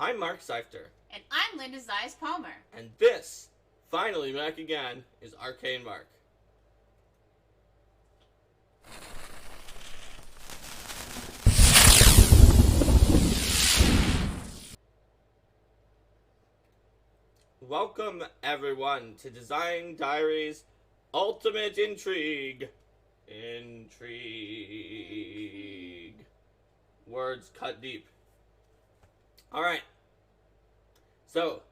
I'm Mark Seifter. And I'm Linda Zeiss Palmer. And this, finally back again, is Arcane Mark. Welcome, everyone, to Design Diaries Ultimate Intrigue. Intrigue. Words cut deep. Alright. So,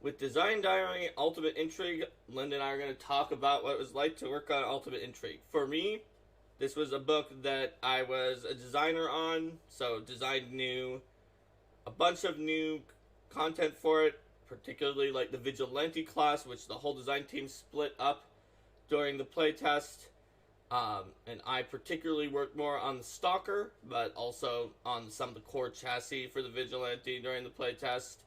with Design Diary Ultimate Intrigue, Linda and I are going to talk about what it was like to work on Ultimate Intrigue. For me, this was a book that I was a designer on, so designed a bunch of new content for it, particularly like the Vigilante class, which the whole design team split up during the playtest. And I particularly worked more on the Stalker, but also on some of the core chassis for the Vigilante during the playtest.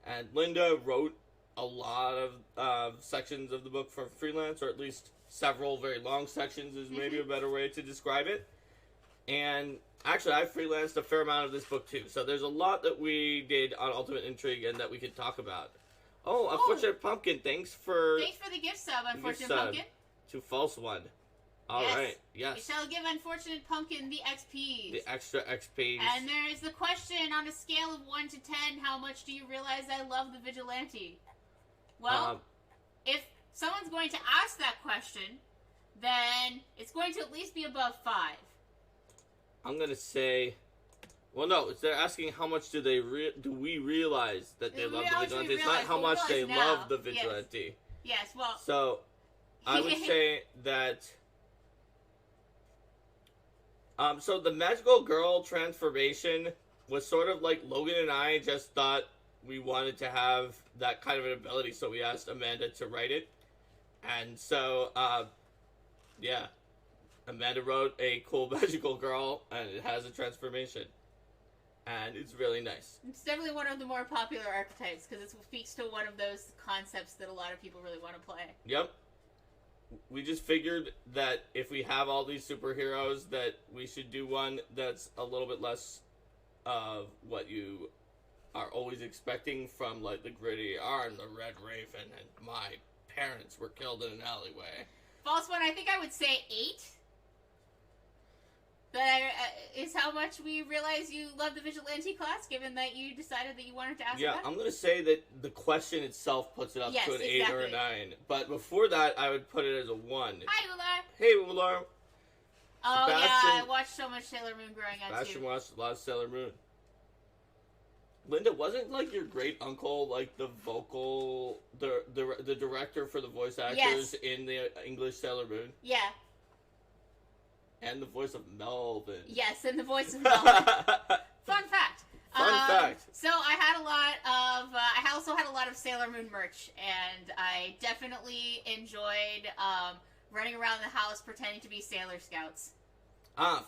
And Linda wrote a lot of sections of the book for freelance, or at least several very long sections is maybe a better way to describe it. And actually, I freelanced a fair amount of this book too. So there's a lot that we did on Ultimate Intrigue and that we could talk about. Oh, Unfortunate Pumpkin, thanks for the gift sub, Unfortunate Pumpkin. To False One. All right, yes. We shall give Unfortunate Pumpkin the XP. The extra XP. And there is the question, on a scale of 1 to 10, how much do you realize I love the Vigilante? Well, if someone's going to ask that question, then it's going to at least be above 5. I'm going to say... Well, no, they're asking how much do we realize that they love the Vigilante. It's not how much they love the Vigilante. Yes, well... So, I would say that... So the Magical Girl transformation was sort of like Logan and I just thought we wanted to have that kind of an ability, so we asked Amanda to write it. And so, yeah, Amanda wrote a cool Magical Girl, and it has a transformation. And it's really nice. It's definitely one of the more popular archetypes, because it speaks to one of those concepts that a lot of people really want to play. Yep. We just figured that if we have all these superheroes, that we should do one that's a little bit less of what you are always expecting from, like, the gritty, I'm the Red Raven, and my parents were killed in an alleyway. False One, I think I would say 8. That is how much we realize you love the Vigilante class, given that you decided that you wanted to ask Yeah, about it. I'm going to say that the question itself puts it up to an 8 or a 9. But before that, I would put it as a 1. Hi, Ular. Hey, Ular. Oh, yeah, I watched so much Sailor Moon growing up, Sebastian too. watched a lot of Sailor Moon. Linda, wasn't, like, your great-uncle, like, the director for the voice actors in the English Sailor Moon? Yeah. And the voice of Melvin. Yes, and the voice of Melvin. Fun fact. Fun fact. So I had a lot of, I also had a lot of Sailor Moon merch, and I definitely enjoyed running around the house pretending to be Sailor Scouts.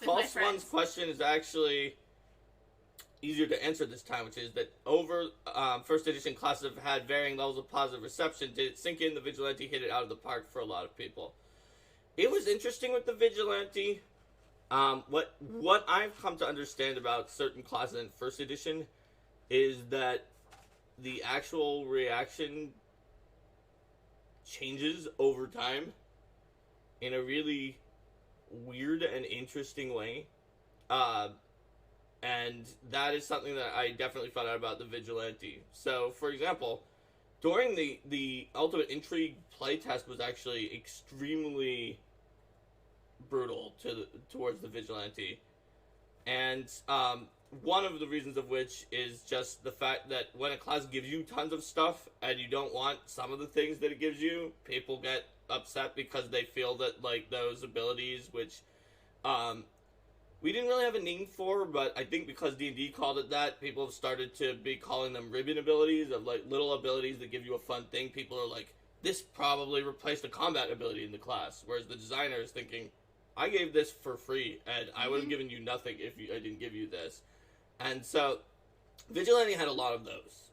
False One's question is actually easier to answer this time, which is that over first edition classes have had varying levels of positive reception. Did it sink in? The Vigilante hit it out of the park for a lot of people. It was interesting with the Vigilante. What I've come to understand about certain classes in first edition is that the actual reaction changes over time in a really weird and interesting way. And that is something that I definitely found out about the Vigilante. So, for example, during the Ultimate Intrigue playtest was actually extremely brutal towards the Vigilante. And one of the reasons of which is just the fact that when a class gives you tons of stuff and you don't want some of the things that it gives you, people get upset because they feel that, like, those abilities, which we didn't really have a name for, but I think because D&D called it that, people have started to be calling them ribbon abilities, of, like, little abilities that give you a fun thing. People are like, this probably replaced a combat ability in the class, whereas the designer is thinking, I gave this for free, and I would have given you nothing if I didn't give you this. And so, Vigilante had a lot of those.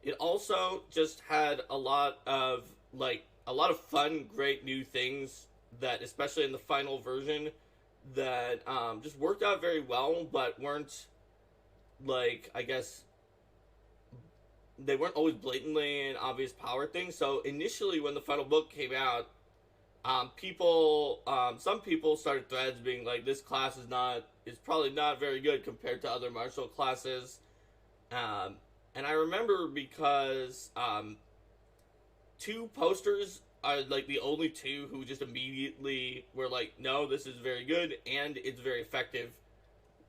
It also just had a lot of fun, great new things that, especially in the final version, that just worked out very well, but weren't, like, I guess, they weren't always blatantly an obvious power thing. So initially, when the final book came out, some people started threads being like, "This class is probably not very good compared to other martial classes." And I remember because two posters are like the only two who just immediately were like, "No, this is very good and it's very effective,"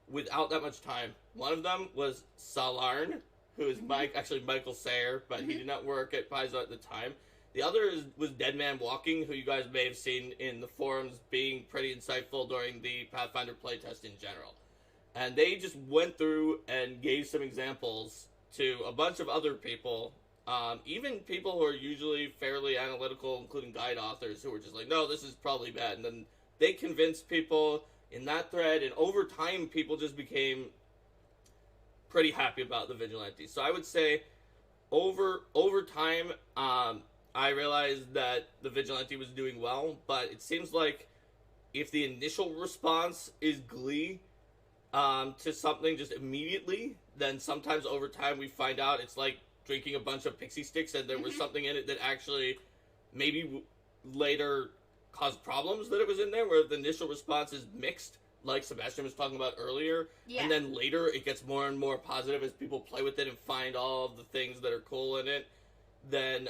without that much time. One of them was Salarn, who is Michael Sayer, but he did not work at Paizo at the time. The other was Dead Man Walking, who you guys may have seen in the forums being pretty insightful during the Pathfinder playtest in general. And they just went through and gave some examples to a bunch of other people, even people who are usually fairly analytical, including guide authors, who were just like, "No, this is probably bad." And then they convinced people in that thread, and over time, people just became pretty happy about the Vigilante. So I would say, over time, I realized that the Vigilante was doing well, but it seems like if the initial response is glee to something just immediately, then sometimes over time we find out it's like drinking a bunch of pixie sticks and there was something in it that actually maybe later caused problems that it was in there, where the initial response is mixed, like Sebastian was talking about earlier, and then later it gets more and more positive as people play with it and find all of the things that are cool in it. Then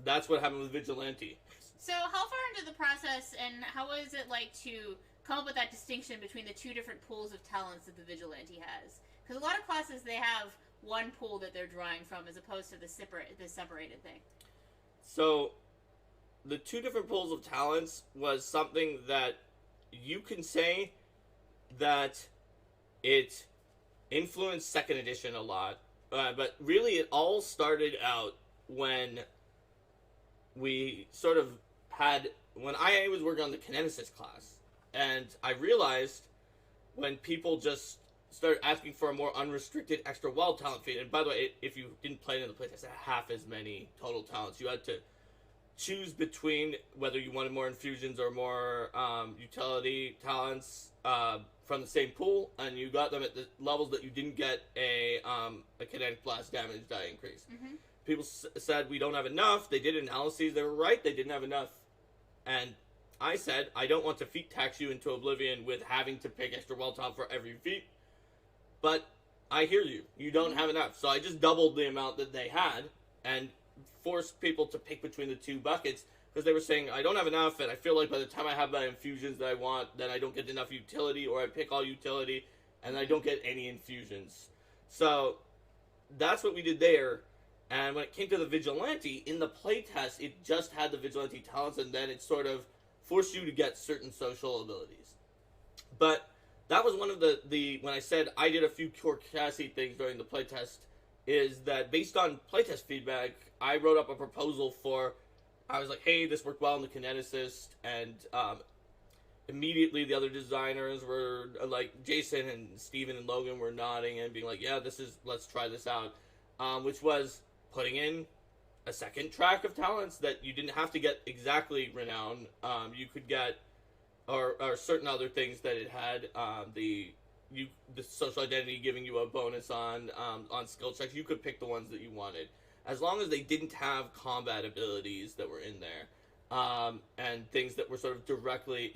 that's what happened with Vigilante. So how far into the process, and how is it like to come up with that distinction between the two different pools of talents that the Vigilante has? Because a lot of classes, they have one pool that they're drawing from as opposed to the separated thing. So the two different pools of talents was something that you can say that it influenced second edition a lot, but really it all started out when we sort of when I was working on the Kineticist class, and I realized when people just started asking for a more unrestricted extra wild talent feat, and by the way, if you didn't play it in the playtest, it had half as many total talents. You had to choose between whether you wanted more infusions or more utility talents from the same pool, and you got them at the levels that you didn't get a kinetic blast damage die increase. People said we don't have enough. They did analyses. They were right. They didn't have enough. And I said, I don't want to feat tax you into oblivion with having to pick extra wild talent for every feat. But I hear you. You don't have enough. So I just doubled the amount that they had and forced people to pick between the two buckets, because they were saying, I don't have enough, and I feel like by the time I have my infusions that I want, then I don't get enough utility, or I pick all utility, and I don't get any infusions. So that's what we did there. And when it came to the Vigilante, in the playtest, it just had the Vigilante talents, and then it sort of forced you to get certain social abilities. But that was one of the when I said I did a few core chassis things during the playtest, is that based on playtest feedback, I wrote up a proposal I was like, hey, this worked well in the Kineticist, and immediately the other designers were, like, Jason and Steven and Logan were nodding and being like, yeah, let's try this out, which was putting in a second track of talents that you didn't have to get exactly renown. You could get, or certain other things that it had, the social identity giving you a bonus on skill checks. You could pick the ones that you wanted, as long as they didn't have combat abilities that were in there, and things that were sort of directly.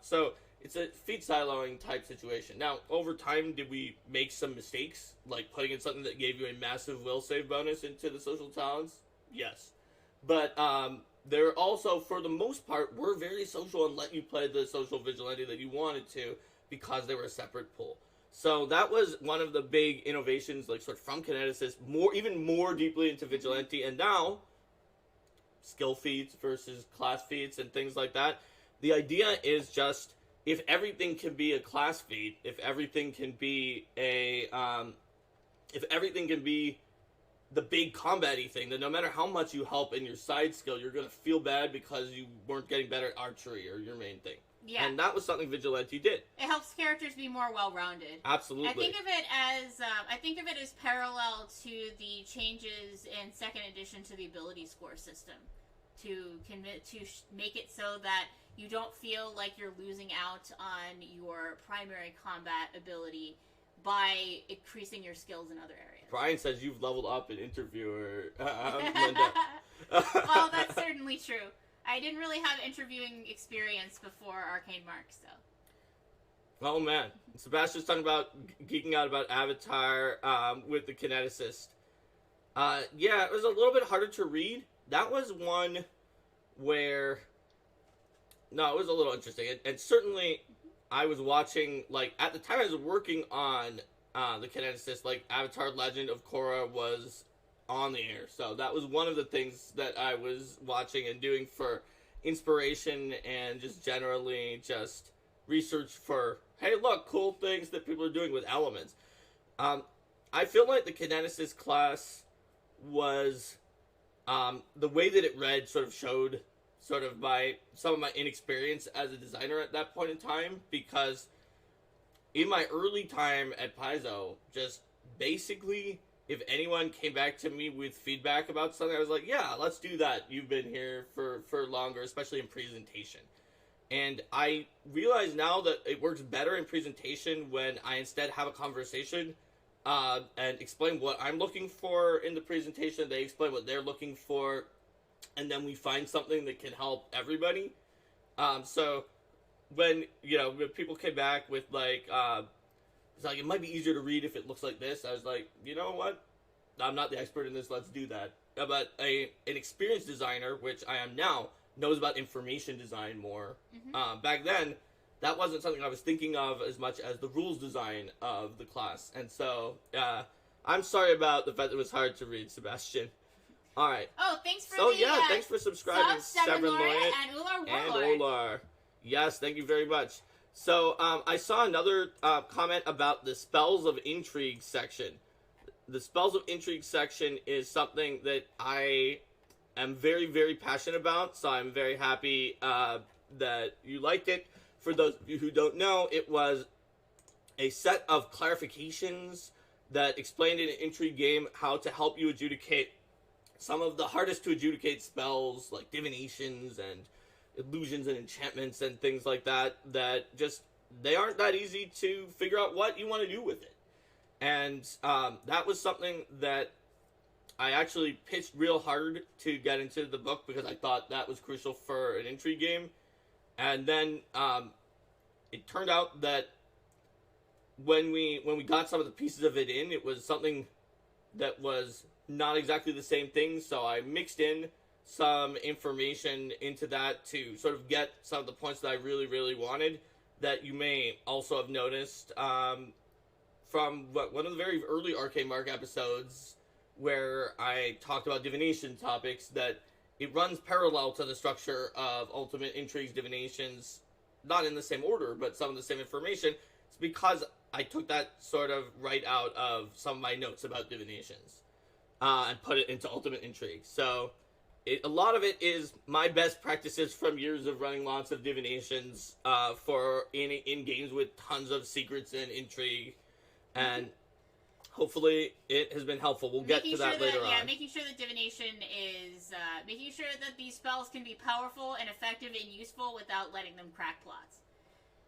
So it's a feat siloing type situation. Now, over time, did we make some mistakes, like putting in something that gave you a massive will save bonus into the social talents? Yes. But they're also, for the most part, were very social and let you play the social Vigilante that you wanted to, because they were a separate pool. So that was one of the big innovations, like, sort of from Kineticist, even more deeply into Vigilante, and now skill feats versus class feats and things like that. The idea is just, if everything can be a class feat, if everything can be the big combat-y thing, then no matter how much you help in your side skill, you're going to feel bad because you weren't getting better at archery or your main thing. Yeah. And that was something Vigilante did. It helps characters be more well-rounded. Absolutely. I think of it as parallel to the changes in second edition to the ability score system, to make it so that you don't feel like you're losing out on your primary combat ability by increasing your skills in other areas. Brian says you've leveled up in interviewer, Linda. Well, that's certainly true. I didn't really have interviewing experience before Arcane Mark, so. Oh man, Sebastian's talking about geeking out about Avatar with the kineticist. Yeah, it was a little bit harder to read. That was one where, no, it was a little interesting. And certainly, I was watching, like, at the time I was working on the kineticist, like, Avatar Legend of Korra was on the air. So that was one of the things that I was watching and doing for inspiration and just generally just research for, hey, look, cool things that people are doing with elements. I feel like the kineticist class was, the way that it read sort of showed sort of some of my inexperience as a designer at that point in time, because in my early time at Paizo, just basically, if anyone came back to me with feedback about something, I was like, yeah, let's do that. You've been here for longer, especially in presentation. And I realize now that it works better in presentation when I instead have a conversation and explain what I'm looking for in the presentation. They explain what they're looking for, and then we find something that can help everybody. So when people came back with like, it's like, it might be easier to read if it looks like this, I was like, you know what? I'm not the expert in this. Let's do that. But an experienced designer, which I am now, knows about information design more. Mm-hmm. Back then, that wasn't something I was thinking of as much as the rules design of the class. And so, I'm sorry about the fact that it was hard to read, Sebastian. All right. Oh, thanks for thanks for subscribing, Severin Laureate and Ular and Warlord. Olar. Yes, thank you very much. So, I saw another comment about the Spells of Intrigue section. The Spells of Intrigue section is something that I am very, very passionate about, so I'm very happy that you liked it. For those of you who don't know, it was a set of clarifications that explained in an Intrigue game how to help you adjudicate some of the hardest to adjudicate spells, like divinations and illusions and enchantments and things like that, that just, they aren't that easy to figure out what you want to do with it. And that was something that I actually pitched real hard to get into the book because I thought that was crucial for an Intrigue game. And then it turned out that when we got some of the pieces of it in, it was something that was not exactly the same thing. So I mixed in some information into that to sort of get some of the points that I really, really wanted, that you may also have noticed from one of the very early Arcane Mark episodes, where I talked about divination topics, that it runs parallel to the structure of Ultimate Intrigue's divinations, not in the same order, but some of the same information. It's because I took that sort of right out of some of my notes about divinations and put it into Ultimate Intrigue. So a lot of it is my best practices from years of running lots of divinations for in games with tons of secrets and intrigue, and hopefully it has been helpful. We'll get to that later on. Yeah, making sure that divination is making sure that these spells can be powerful and effective and useful without letting them crack plots.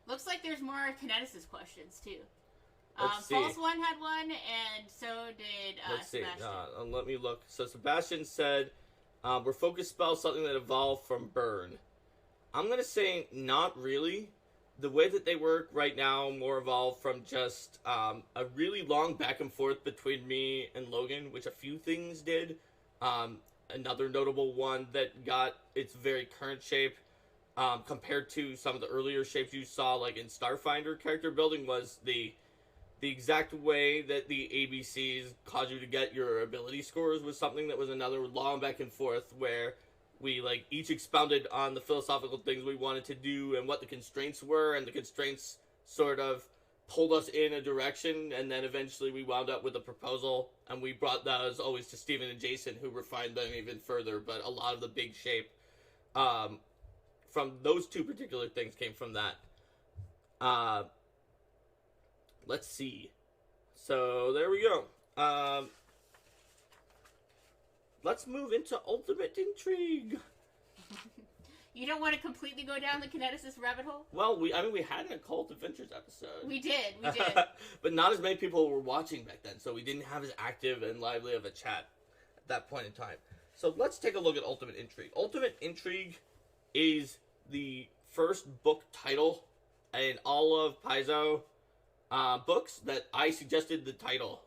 Looks like there's more kineticist questions too. False One had one, and so did Sebastian. Let me look. So Sebastian said, were focus spells something that evolved from Burn? I'm going to say not really. The way that they work right now more evolved from just a really long back and forth between me and Logan, which a few things did. Another notable one that got its very current shape compared to some of the earlier shapes you saw, like in Starfinder character building, was the exact way that the ABCs caused you to get your ability scores was something that was another long back and forth where we each expounded on the philosophical things we wanted to do and what the constraints were, and the constraints sort of pulled us in a direction, and then eventually we wound up with a proposal, and we brought those always to Steven and Jason, who refined them even further. But a lot of the big shape from those two particular things came from that. Let's see. So there we go. Let's move into Ultimate Intrigue. You don't want to completely go down the kineticist rabbit hole? Well, we had an Occult Adventures episode. We did. But not as many people were watching back then, so we didn't have as active and lively of a chat at that point in time. So let's take a look at Ultimate Intrigue. Ultimate Intrigue is the first book title in all of Paizo books that I suggested the title.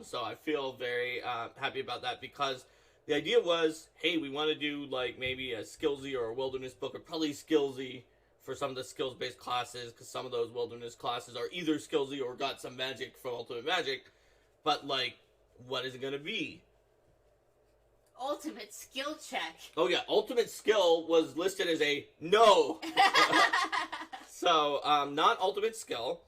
So I feel very happy about that, because the idea was, hey, we want to do like maybe a skillsy or a wilderness book, or probably skillsy for some of the skills-based classes, because some of those wilderness classes are either skillsy or got some magic from Ultimate Magic. But like, what is it going to be? Ultimate skill check. Oh yeah, ultimate skill was listed as a no. So, not ultimate skill.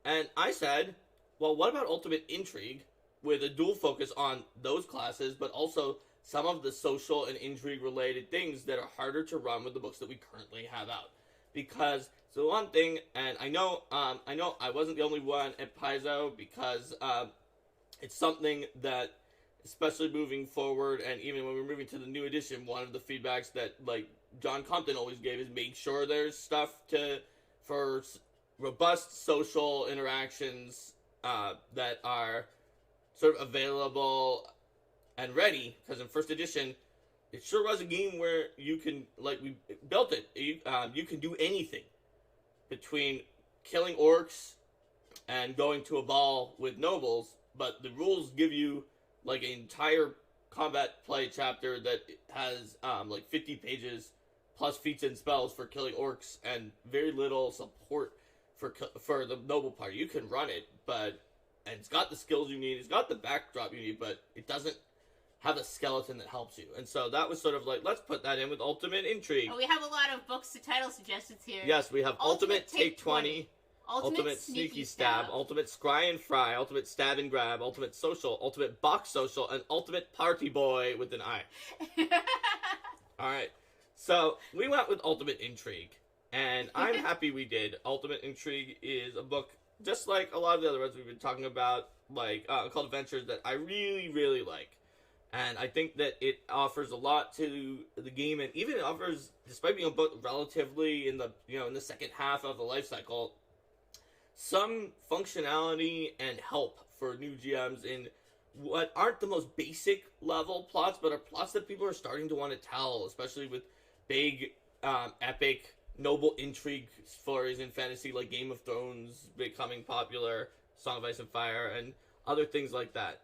And I said, well, what about ultimate intrigue with a dual focus on those classes, but also some of the social and intrigue related things that are harder to run with the books that we currently have out. Because the one thing, and I know I wasn't the only one at Paizo, because it's something that, especially moving forward, and even when we're moving to the new edition, one of the feedbacks that like John Compton always gave is make sure there's stuff for robust social interactions that are sort of available and ready. Because in first edition, it sure was a game where you can, like, we built it. You can do anything between killing orcs and going to a ball with nobles, but the rules give you like an entire combat play chapter that has like 50 pages plus feats and spells for killing orcs, and very little support for the noble part. You can run it, and it's got the skills you need, it's got the backdrop you need, but it doesn't have a skeleton that helps you. And so that was sort of like, let's put that in with Ultimate Intrigue. Oh, we have a lot of books to title suggestions here. Yes, we have Ultimate Take 20. Ultimate Sneaky Stab, Ultimate Scry and Fry, Ultimate Stab and Grab, Ultimate Social, Ultimate Box Social, and Ultimate Party Boy with an I. Alright, so we went with Ultimate Intrigue, and I'm happy we did. Ultimate Intrigue is a book, just like a lot of the other ones we've been talking about, like Occult Adventures, that I really, really like. And I think that it offers a lot to the game, and even it offers, despite being a book relatively in the second half of the life cycle, some functionality and help for new GMs in what aren't the most basic level plots, but are plots that people are starting to want to tell, especially with big, epic, noble intrigue stories in fantasy like Game of Thrones becoming popular, Song of Ice and Fire, and other things like that.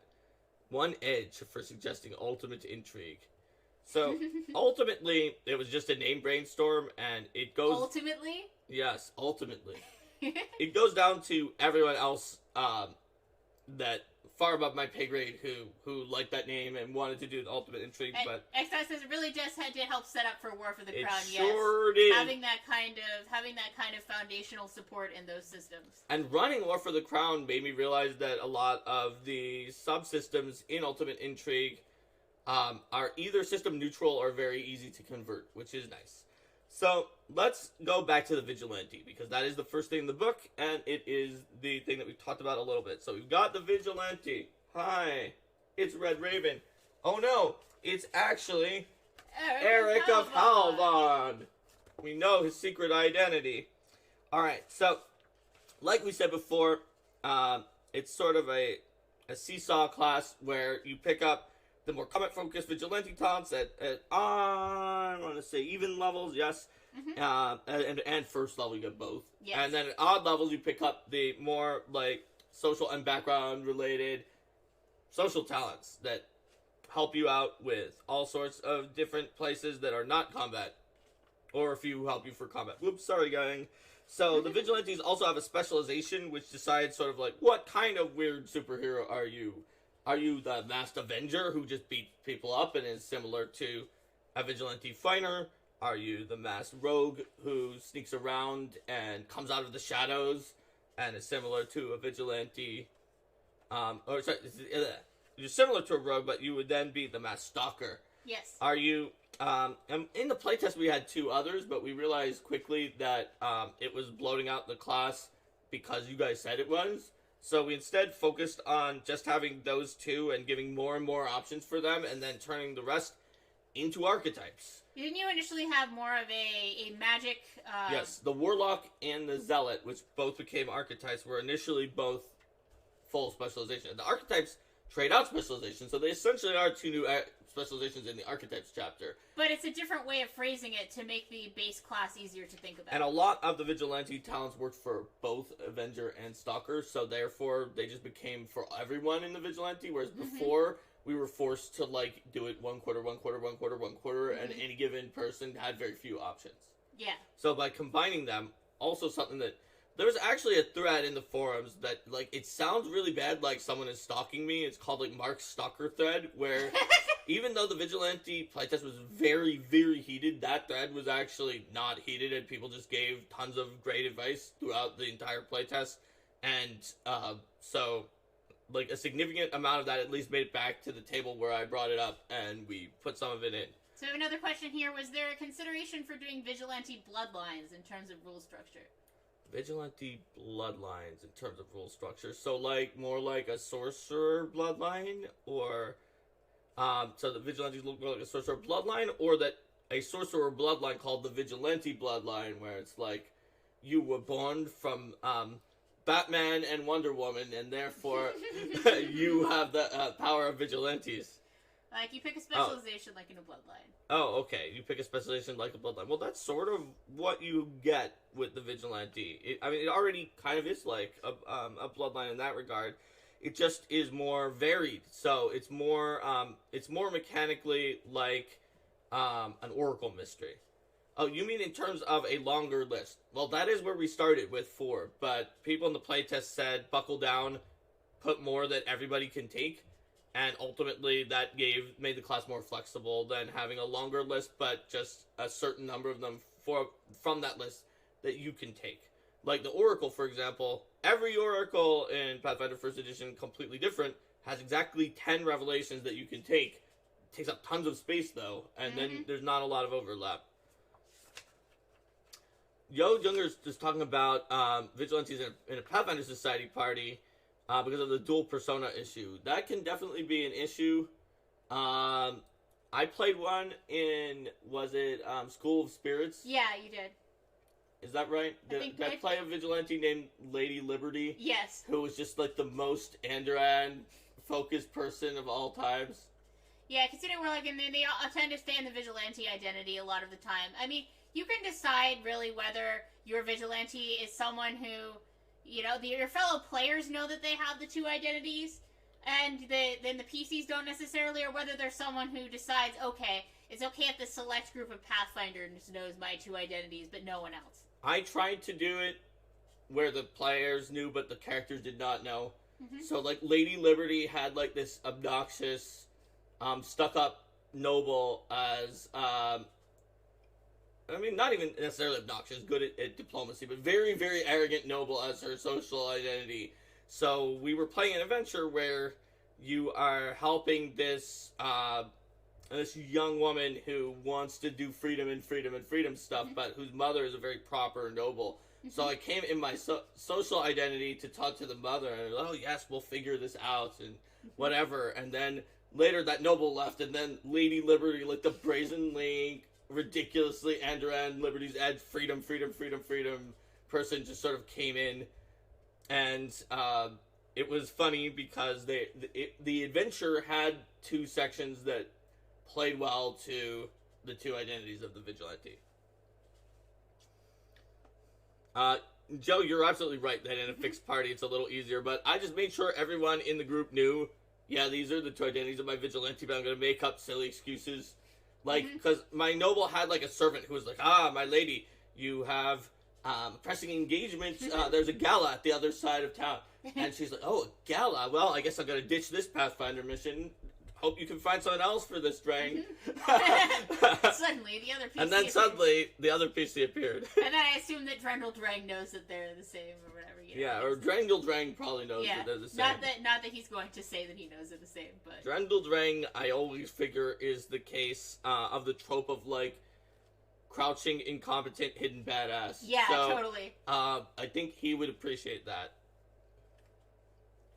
One edge for suggesting Ultimate Intrigue. So, ultimately, it was just a name brainstorm, and it goes... Ultimately? Yes, ultimately. It goes down to everyone else that far above my pay grade who liked that name and wanted to do the Ultimate Intrigue. And but Exile says it really just had to help set up for War for the Crown. It sure did. Having that kind of foundational support in those systems. And running War for the Crown made me realize that a lot of the subsystems in Ultimate Intrigue are either system neutral or very easy to convert, which is nice. So, let's go back to the Vigilante, because that is the first thing in the book, and it is the thing that we've talked about a little bit. So, we've got the Vigilante. Hi, it's Red Raven. Oh no, it's actually Eric of Halvon. We know his secret identity. Alright, so, like we said before, it's sort of a seesaw class where you pick up the more combat-focused Vigilante talents at I want to say even levels, yes. Mm-hmm. And first level, you get both. Yes. And then at odd levels, you pick up the more, like, social and background-related social talents that help you out with all sorts of different places that are not combat. Or a few help you for combat. Whoops, sorry, gang. So, the Vigilantes also have a specialization, which decides sort of, like, what kind of weird superhero are you? Are you the Masked Avenger who just beats people up and is similar to a Vigilante fighter? Are you the Masked Rogue who sneaks around and comes out of the shadows and is similar to a Vigilante? You're similar to a Rogue, but you would then be the Masked Stalker. Yes. Are you... in the playtest we had two others, but we realized quickly that it was bloating out the class because you guys said it was. So we instead focused on just having those two and giving more and more options for them, and then turning the rest into archetypes. Didn't you initially have more of a magic... Yes, the Warlock and the Zealot, which both became archetypes, were initially both full specialization. The archetypes trade out specialization, so they essentially are two new specializations in the archetypes chapter. But it's a different way of phrasing it to make the base class easier to think about. And a lot of the Vigilante talents worked for both Avenger and Stalker, so therefore they just became for everyone in the Vigilante, whereas before we were forced to, like, do it 1 quarter, 1 quarter, 1 quarter, 1 quarter, and any given person had very few options. Yeah. So by combining them, also something that... There was actually a thread in the forums that, like, it sounds really bad, like someone is stalking me. It's called, like, Mark's Stalker thread, where even though the Vigilante playtest was very, very heated, that thread was actually not heated, and people just gave tons of great advice throughout the entire playtest. And so, like, a significant amount of that at least made it back to the table where I brought it up, and we put some of it in. So another question here, was there a consideration for doing Vigilante bloodlines in terms of rule structure? Vigilante bloodlines in terms of rule structure. So, like, more like a sorcerer bloodline? Or, so the Vigilantes look more like a sorcerer bloodline? Or that a sorcerer bloodline called the Vigilante bloodline, where it's like, you were born from, Batman and Wonder Woman, and therefore you have the power of Vigilantes. Like, you pick a specialization like in a bloodline. Oh, okay. You pick a specialization like a bloodline. Well, that's sort of what you get with the Vigilante. It already kind of is like a bloodline in that regard. It just is more varied. So it's more mechanically like an Oracle mystery. Oh, you mean in terms of a longer list? Well, that is where we started with 4, but people in the playtest said, buckle down, put more that everybody can take. And ultimately, that made the class more flexible than having a longer list, but just a certain number of them from that list that you can take. Like the Oracle, for example, every Oracle in Pathfinder 1st Edition, completely different, has exactly 10 revelations that you can take. It takes up tons of space, though, and then there's not a lot of overlap. Yo Junger's just talking about Vigilantes in a Pathfinder Society party, because of the dual persona issue. That can definitely be an issue. I played one in, was it School of Spirits? Yeah, you did. Is that right? Did I play a Vigilante named Lady Liberty? Yes. Who was just like the most Andran-focused person of all times? Yeah, considering we're like, and they all tend to stay in the Vigilante identity a lot of the time. I mean, you can decide really whether your Vigilante is someone who... You know, your fellow players know that they have the 2 identities, and then the PCs don't necessarily, or whether there's someone who decides, okay, it's okay if the select group of Pathfinders knows my 2 identities, but no one else. I tried to do it where the players knew, but the characters did not know. So, like, Lady Liberty had, like, this obnoxious, stuck-up noble as, I mean, not even necessarily obnoxious, good at diplomacy, but very, very arrogant noble as her social identity. So we were playing an adventure where you are helping this young woman who wants to do freedom and freedom and freedom stuff, but whose mother is a very proper noble. So I came in my social identity to talk to the mother, and oh yes, we'll figure this out, and whatever. And then later that noble left, and then Lady Liberty, like the brazenly... ridiculously Andran Liberty's Edge freedom person just sort of came in, and it was funny because the adventure had 2 sections that played well to the 2 identities of the Vigilante. Joe, you're absolutely right that in a fixed party it's a little easier, but I just made sure everyone in the group knew, yeah, these are the 2 identities of my Vigilante, but I'm going to make up silly excuses. Like, because my noble had, like, a servant who was like, my lady, you have pressing engagement. There's a gala at the other side of town. And she's like, oh, a gala? Well, I guess I'm going to ditch this Pathfinder mission. Hope you can find someone else for this, Drang. Suddenly, the other PC And then suddenly, the other PC appeared. And then I assume that Drendel Drang knows that they're the same, or whatever. You know, yeah, or Drendel Drang probably knows that they're the same. Not that he's going to say that he knows they're the same, but... Drendel Drang, I always figure, is the case of the trope of, like, crouching, incompetent, hidden badass. Yeah, so, totally. I think he would appreciate that.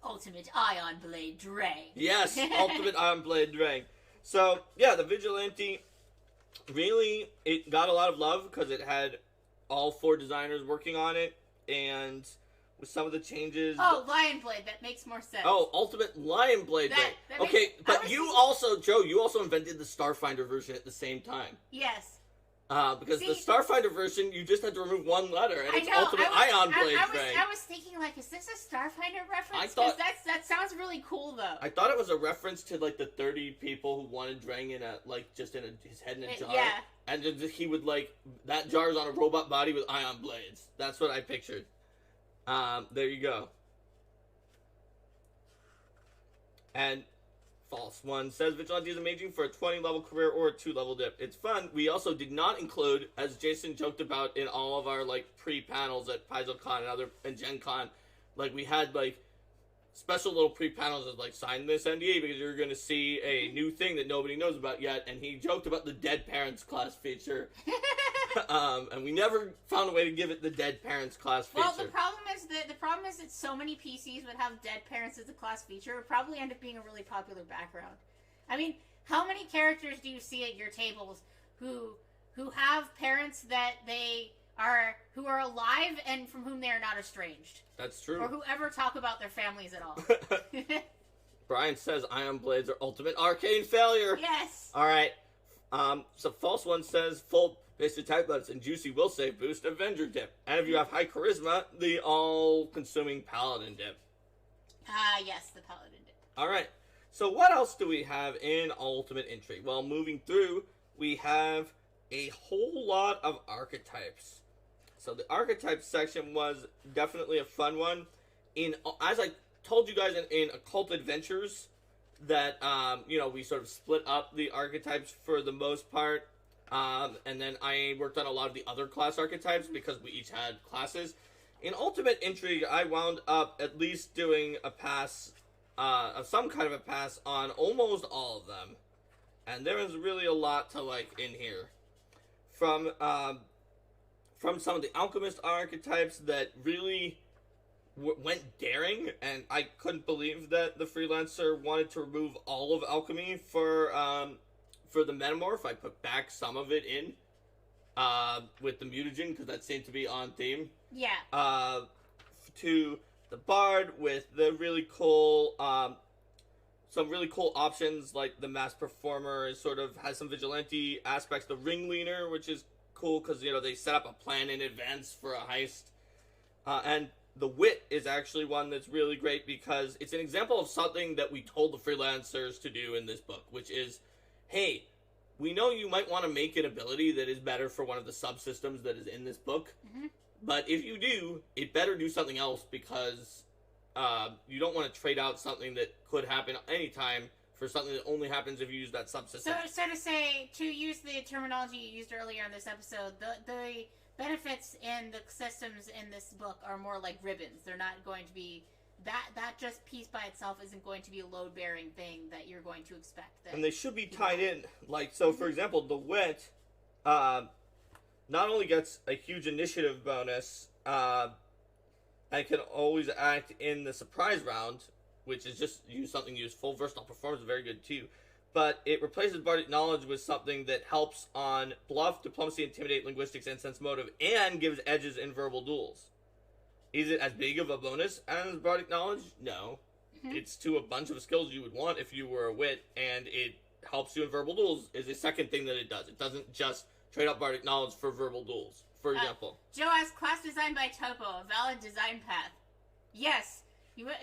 Ultimate Ion Blade Drang. Yes, Ultimate Ion Blade Drang. So, yeah, the Vigilante, really, it got a lot of love because it had all 4 designers working on it, and with some of the changes... Oh, Lion Blade, that makes more sense. Oh, Ultimate Lion Blade. That okay, makes, but you also, Joe, you also invented the Starfinder version at the same time. Yes. Because the Starfinder version, you just had to remove 1 letter, and it's Ultimate Ion Blade thing. I was thinking, like, is this a Starfinder reference? Because that sounds really cool, though. I thought it was a reference to, like, the 30 people who wanted Drang in his head in a jar. Yeah. And he would, like, that jar's on a robot body with ion blades. That's what I pictured. There you go. And false one says Vigilante is amazing for a 20-level career or a 2-level dip. It's fun. We also did not include, as Jason joked about in all of our like pre-panels at PaizoCon and Gen Con, like we had like special little pre-panels of like sign this NDA because you're going to see a new thing that nobody knows about yet. And he joked about the Dead Parents class feature. And we never found a way to give it the Dead Parents class feature. Well, the problem is that so many PCs would have Dead Parents as a class feature. It would probably end up being a really popular background. I mean, how many characters do you see at your tables who have parents that who are alive and from whom they are not estranged? That's true. Or who ever talk about their families at all. Brian says Ion Blades are ultimate arcane failure. Yes. All right. So false one says full basic type buttons and juicy will save boost Avenger dip. And if you have high charisma, the all-consuming Paladin dip. Yes, the Paladin dip. All right. So what else do we have in Ultimate Intrigue? Well, moving through, we have a whole lot of archetypes. So the archetype section was definitely a fun one. As I told you guys in Occult Adventures, that we sort of split up the archetypes for the most part. And then I worked on a lot of the other class archetypes because we each had classes. In Ultimate Intrigue, I wound up at least doing a pass, some kind of a pass on almost all of them. And there is really a lot to like in here. From some of the Alchemist archetypes that really went daring, and I couldn't believe that the Freelancer wanted to remove all of alchemy for the Metamorph. I put back some of it in with the Mutagen because that seemed to be on theme. Yeah. To the Bard with the really cool, some really cool options like the Mass Performer sort of has some vigilante aspects. The Ringleader, which is cool because they set up a plan in advance for a heist, and the Wit is actually one that's really great because it's an example of something that we told the Freelancers to do in this book, which is, hey, we know you might want to make an ability that is better for one of the subsystems that is in this book, but if you do, it better do something else because you don't want to trade out something that could happen anytime for something that only happens if you use that subsystem. So to say, to use the terminology you used earlier in this episode, the benefits in the systems in this book are more like ribbons. They're not going to be... That just piece by itself isn't going to be a load-bearing thing that you're going to expect. And they should be tied in. Like, so for example, the Wit not only gets a huge initiative bonus, and can always act in the surprise round, which is just use something useful. Versatile Performance is very good too. But it replaces Bardic Knowledge with something that helps on Bluff, Diplomacy, Intimidate, Linguistics, and Sense Motive, and gives edges in verbal duels. Is it as big of a bonus as Bardic Knowledge? No. It's to a bunch of skills you would want if you were a Wit, and it helps you in verbal duels is the second thing that it does. It doesn't just trade out Bardic Knowledge for verbal duels, for example. Joe asks, class design by Topo, a valid design path. Yes.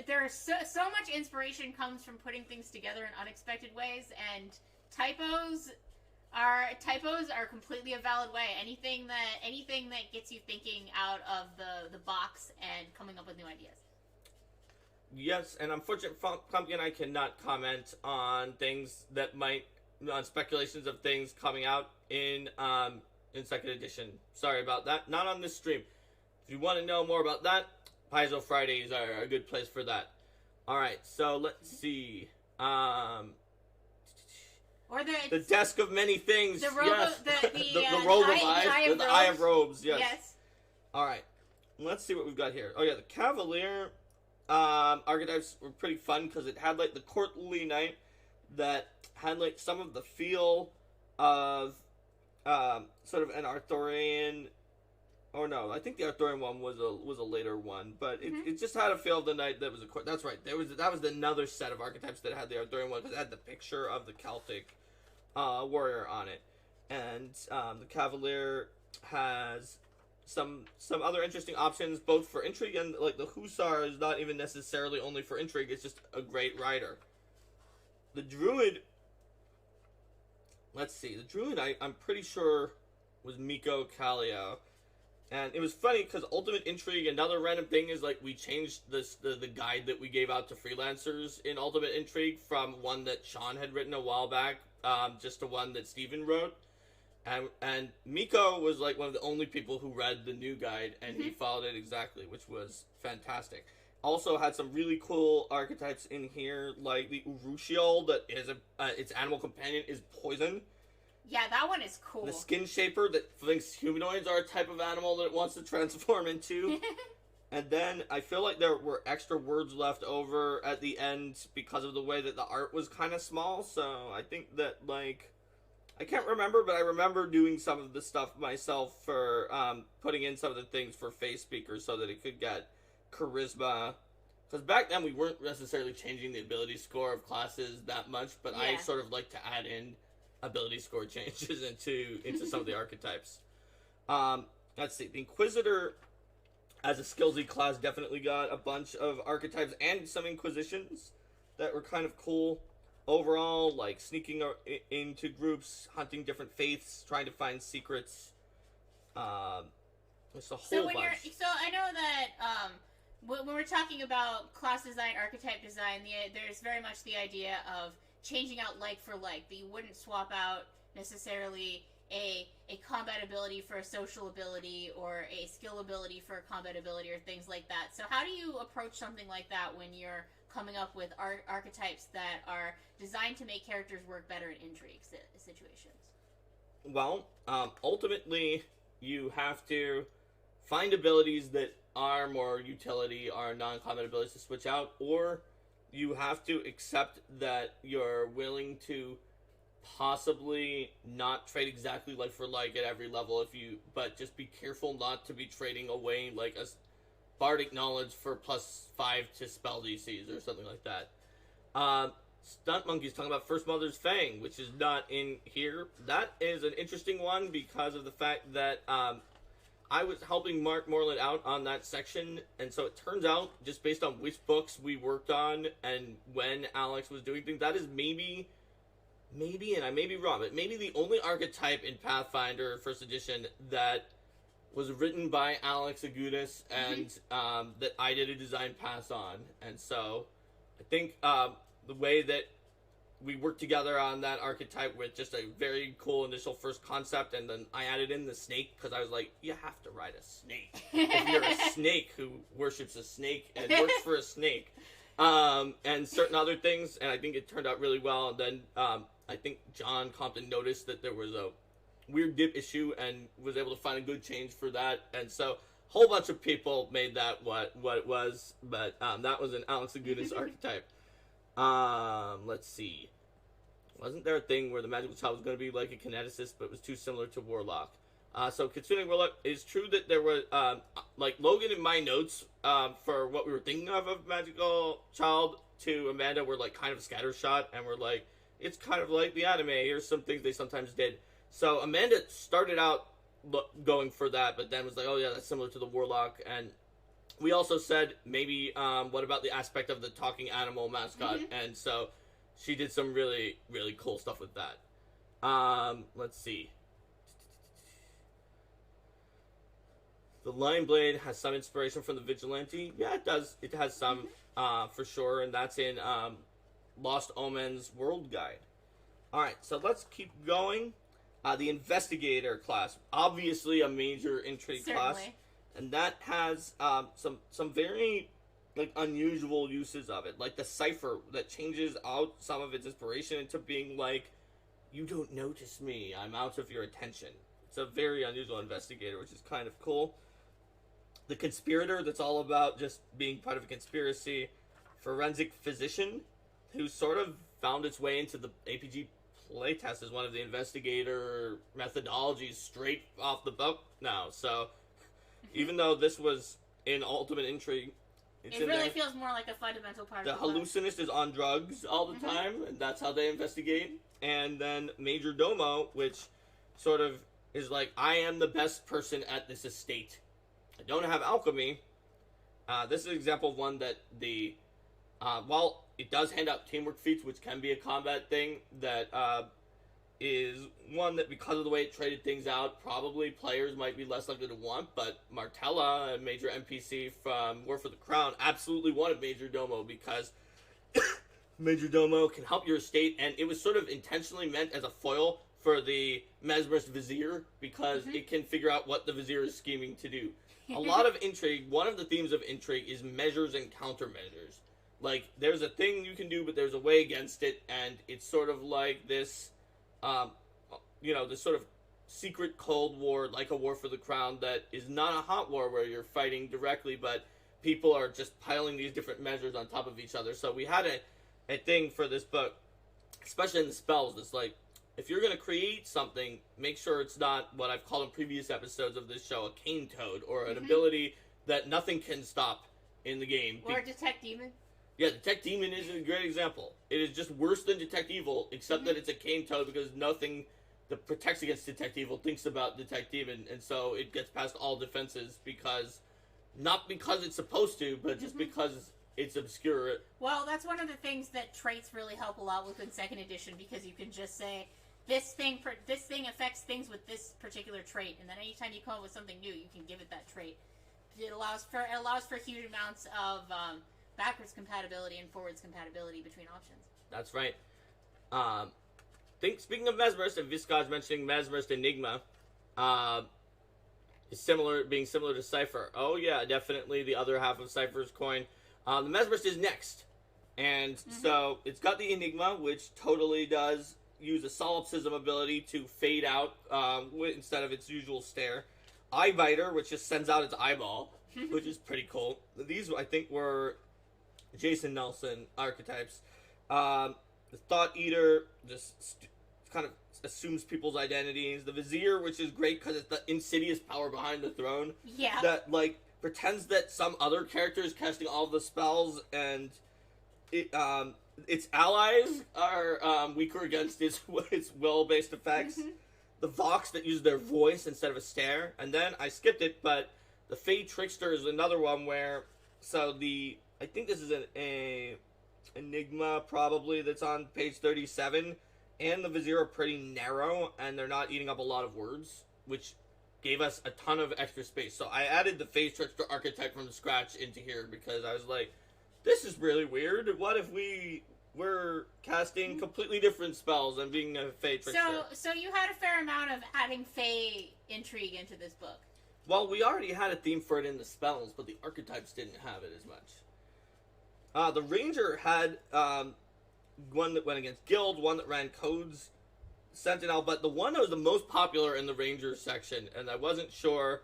There is so much inspiration comes from putting things together in unexpected ways, and typos are completely a valid way. Anything that gets you thinking out of the box and coming up with new ideas. Yes, and unfortunately, Pumpkin, I cannot comment on things that might on speculations of things coming out in second edition. Sorry about that. Not on this stream. If you want to know more about that, Paizo Fridays are a good place for that. Alright, so let's see. Or the Desk of Many Things. The Robe of Eyes. The Eye of Robes, yes. Yes. Alright, let's see what we've got here. Oh yeah, the Cavalier archetypes were pretty fun because it had like the Courtly Knight that had like some of the feel of sort of an Arthurian. Or no, I think the Arthurian one was a later one, but it just had a feel of the knight that was a. That's right. That was another set of archetypes that had the Arthurian one because it had the picture of the Celtic warrior on it, and the Cavalier has some other interesting options both for intrigue and like the Hussar is not even necessarily only for intrigue. It's just a great rider. The Druid. Let's see. The Druid I'm pretty sure was Miko Kallio. And it was funny because Ultimate Intrigue, another random thing is like we changed the guide that we gave out to freelancers in Ultimate Intrigue from one that Sean had written a while back, just to one that Steven wrote. And Miko was like one of the only people who read the new guide, and he followed it exactly, which was fantastic. Also had some really cool archetypes in here, like the Urushiol that is its animal companion is poison. Yeah, that one is cool. The Skin Shaper that thinks humanoids are a type of animal that it wants to transform into. And then I feel like there were extra words left over at the end because of the way that the art was kind of small. So I think that, like, I can't remember, but I remember doing some of the stuff myself for putting in some of the things for face speakers so that it could get charisma. Because back then we weren't necessarily changing the ability score of classes that much, but I sort of like to add in ability score changes into some of the archetypes. Let's see. The Inquisitor, as a skillsy class, definitely got a bunch of archetypes and some Inquisitions that were kind of cool. Overall, like sneaking into groups, hunting different faiths, trying to find secrets. It's a whole bunch. So I know that when we're talking about class design, archetype design, there's very much the idea of changing out like for like, that you wouldn't swap out necessarily a combat ability for a social ability or a skill ability for a combat ability or things like that. So how do you approach something like that when you're coming up with archetypes that are designed to make characters work better in intrigue situations? Well, ultimately, you have to find abilities that are more utility, are non-combat abilities to switch out, or you have to accept that you're willing to possibly not trade exactly like for like at every level but just be careful not to be trading away like a bardic knowledge for +5 to spell DCs or something like that. Stunt Monkey's talking about First Mother's Fang, which is not in here. That is an interesting one because of the fact that I was helping Mark Moreland out on that section, and so it turns out, just based on which books we worked on and when Alex was doing things, that is maybe, and I may be wrong, but maybe the only archetype in Pathfinder 1st edition that was written by Alex Agudas and that I did a design pass on. And so I think the way that we worked together on that archetype with just a very cool initial first concept, and then I added in the snake because I was like, you have to ride a snake if you're a snake who worships a snake and works for a snake, and certain other things, and I think it turned out really well. And then I think John Compton noticed that there was a weird dip issue and was able to find a good change for that, and so a whole bunch of people made that what it was, but that was an Alex Agudas archetype. Let's see. Wasn't there a thing where the magical child was going to be like a kineticist, but it was too similar to Warlock? So considering Warlock, it's true that there was, like Logan in my notes, for what we were thinking of magical child to Amanda were like kind of scattershot, and we're like, it's kind of like the anime. Here's some things they sometimes did. So Amanda started out going for that, but then was like, oh yeah, that's similar to the Warlock. And we also said, maybe, what about the aspect of the talking animal mascot? And so she did some really, really cool stuff with that. Let's see. The Lion Blade has some inspiration from the Vigilante. Yeah, it does. It has some, for sure, and that's in Lost Omens World Guide. Alright, so let's keep going. The Investigator class. Obviously a major intrigue class. And that has some very like unusual uses of it. Like the Cipher that changes out some of its inspiration into being like, you don't notice me, I'm out of your attention. It's a very unusual investigator, which is kind of cool. The Conspirator, that's all about just being part of a conspiracy. Forensic Physician, who's sort of found its way into the APG playtest as one of the investigator methodologies straight off the book now. So even though this was in Ultimate Intrigue, it really feels more like a fundamental part of the hallucinist is on drugs all the time, and that's how they investigate. And then Major Domo, which sort of is like, I am the best person at this estate. I don't have alchemy. This is an example of one that while it does hand out teamwork feats, which can be a combat thing, that is one that, because of the way it traded things out, probably players might be less likely to want, but Martella, a major NPC from War for the Crown, absolutely wanted Major Domo because Major Domo can help your estate, and it was sort of intentionally meant as a foil for the Mesmerist Vizier, because it can figure out what the Vizier is scheming to do. A lot of Intrigue, one of the themes of Intrigue is measures and countermeasures. Like, there's a thing you can do, but there's a way against it, and it's sort of like this, this sort of secret Cold War, like a War for the Crown, that is not a hot war where you're fighting directly, but people are just piling these different measures on top of each other. So we had a thing for this book, especially in the spells, that's like, if you're going to create something, make sure it's not what I've called in previous episodes of this show, a cane toad, or an ability that nothing can stop in the game. Or Detect Demon. Yeah, Detect Demon is a great example. It is just worse than Detect Evil, except that it's a cane toad, because nothing that protects against Detect Evil thinks about Detect Demon, and so it gets past all defenses not because it's supposed to, but just because it's obscure. Well, that's one of the things that traits really help a lot with in 2nd edition, because you can just say, this thing affects things with this particular trait, and then anytime you come up with something new, you can give it that trait. It allows for huge amounts of backwards compatibility and forwards compatibility between options. That's right. Speaking of Mesmerist, and Viscage mentioning Mesmerist Enigma, being similar to Cypher. Oh yeah, definitely the other half of Cypher's coin. The Mesmerist is next, and so it's got the Enigma, which totally does use a solipsism ability to fade out instead of its usual stare. Eyebiter, which just sends out its eyeball, which is pretty cool. These, I think, were Jason Nelson archetypes. The Thought Eater just kind of assumes people's identities. The Vizier, which is great because it's the insidious power behind the throne. Yeah. That, like, pretends that some other character is casting all of the spells, and its allies are weaker against its will-based effects. The Vox that use their voice instead of a stare. And then, I skipped it, but the Fey Trickster is another one where, I think this is an Enigma, probably, that's on page 37, and the Vizier are pretty narrow, and they're not eating up a lot of words, which gave us a ton of extra space. So I added the Fey Trickster archetype from scratch into here, because I was like, this is really weird. What if we were casting completely different spells and being a Fey Trickster? So you had a fair amount of adding Fey intrigue into this book. Well, we already had a theme for it in the spells, but the archetypes didn't have it as much. The Ranger had one that went against Guild, one that ran Codes, Sentinel, but the one that was the most popular in the Ranger section, and I wasn't sure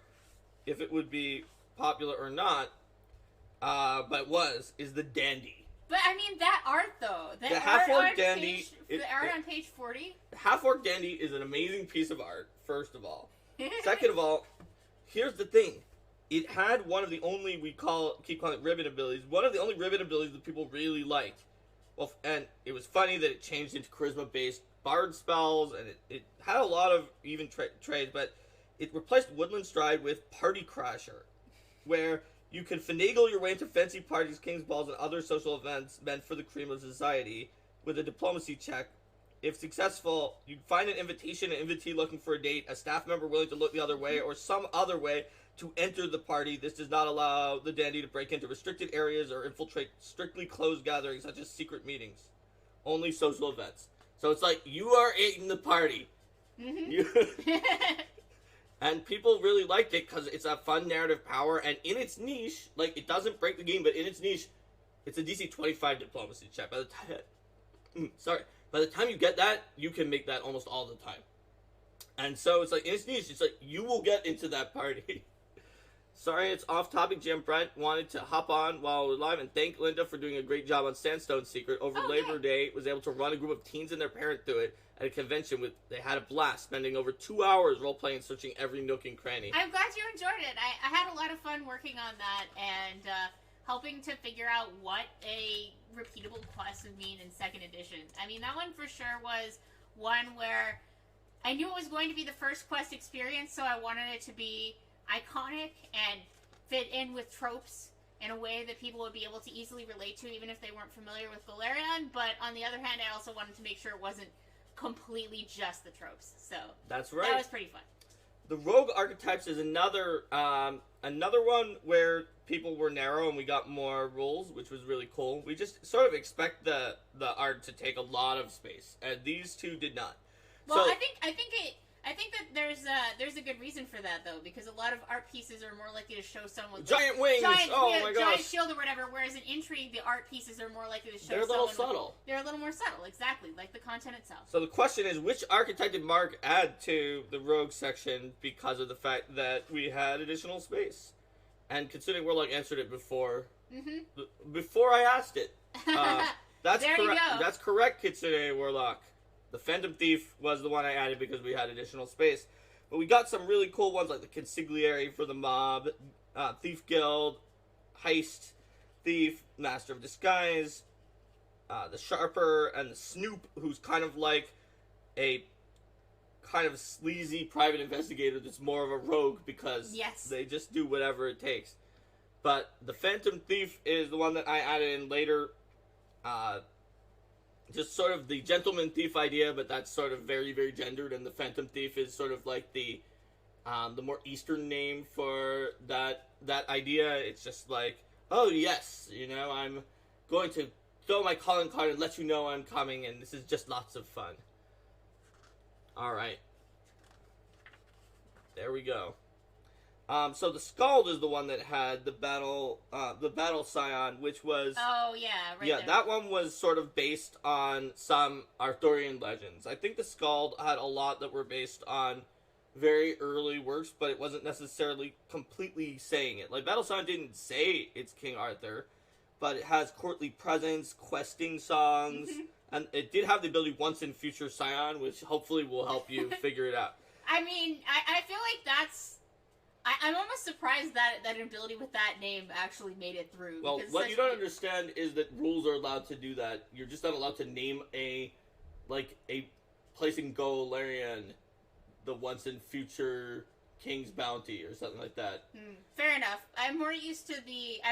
if it would be popular or not, but is the Dandy. But I mean, that art though, the half-orc Dandy, the art on page 40. The half-orc Dandy is an amazing piece of art, first of all. Second of all, here's the thing. It had one of the only, keep calling it ribbon abilities, one of the only ribbon abilities that people really liked. Well, and it was funny that it changed into charisma-based bard spells, and it had a lot of even trades, but it replaced Woodland Stride with Party Crasher, where you can finagle your way into fancy parties, king's balls, and other social events meant for the cream of society with a diplomacy check. If successful, you find an invitation, an invitee looking for a date, a staff member willing to look the other way, or some other way to enter the party. This does not allow the dandy to break into restricted areas or infiltrate strictly closed gatherings such as secret meetings. Only social events. So it's like, you are in the party. And people really liked it because it's a fun narrative power, and in its niche, like, it doesn't break the game, but in its niche, it's a DC 25 diplomacy check. By the time you get that, you can make that almost all the time. And so it's like, in its niche, it's like, you will get into that party. Sorry, it's off topic. Jim Brent wanted to hop on while we're live and thank Linda for doing a great job on Sandstone Secret. Over Labor Day, was able to run a group of teens and their parent through it at a convention. They had a blast, spending over 2 hours role-playing and searching every nook and cranny. I'm glad you enjoyed it. I had a lot of fun working on that and helping to figure out what a repeatable quest would mean in 2nd edition. I mean, that one for sure was one where I knew it was going to be the first quest experience, so I wanted it to be iconic and fit in with tropes in a way that people would be able to easily relate to, even if they weren't familiar with Galarian. But on the other hand, I also wanted to make sure it wasn't completely just the tropes. So that's right. That was pretty fun. The rogue archetypes is another one where people were narrow and we got more rules, which was really cool. We just sort of expect the art to take a lot of space, and these two did not. Well, so, I think that there's a good reason for that, though, because a lot of art pieces are more likely to show someone with giant wings. My gosh, giant shield or whatever. Whereas in Intrigue, the art pieces are more likely to show. They're a little subtle. They're a little more subtle, exactly, like the content itself. So the question is, which archetype did Mark add to the rogue section because of the fact that we had additional space? And considering Warlock answered it before I asked it, that's there correct. You go. That's correct, Kitsune Warlock. The Phantom Thief was the one I added because we had additional space. But we got some really cool ones like the Consigliere for the mob, Thief Guild, Heist, Thief, Master of Disguise, the Sharper, and the Snoop, who's kind of like a kind of sleazy private investigator that's more of a rogue because they just do whatever it takes. But the Phantom Thief is the one that I added in later. Just sort of the gentleman thief idea, but that's sort of very, very gendered, and the Phantom Thief is sort of like the more Eastern name for that idea. It's just like, oh yes, I'm going to throw my calling card and let you know I'm coming, and this is just lots of fun. All right, there we go. So the Scald is the one that had the battle scion, which was that one was sort of based on some Arthurian legends. I think the Scald had a lot that were based on very early works, but it wasn't necessarily completely saying it. Like Battle Scion didn't say it's King Arthur, but it has courtly presence, questing songs, and it did have the ability Once in Future Scion, which hopefully will help you figure it out. I mean, I feel like that's. I'm almost surprised that an ability with that name actually made it through. Well, what you don't understand is that rules are allowed to do that. You're just not allowed to name a place in Galarian the Once in Future King's Bounty or something like that. Fair enough. I'm more used to the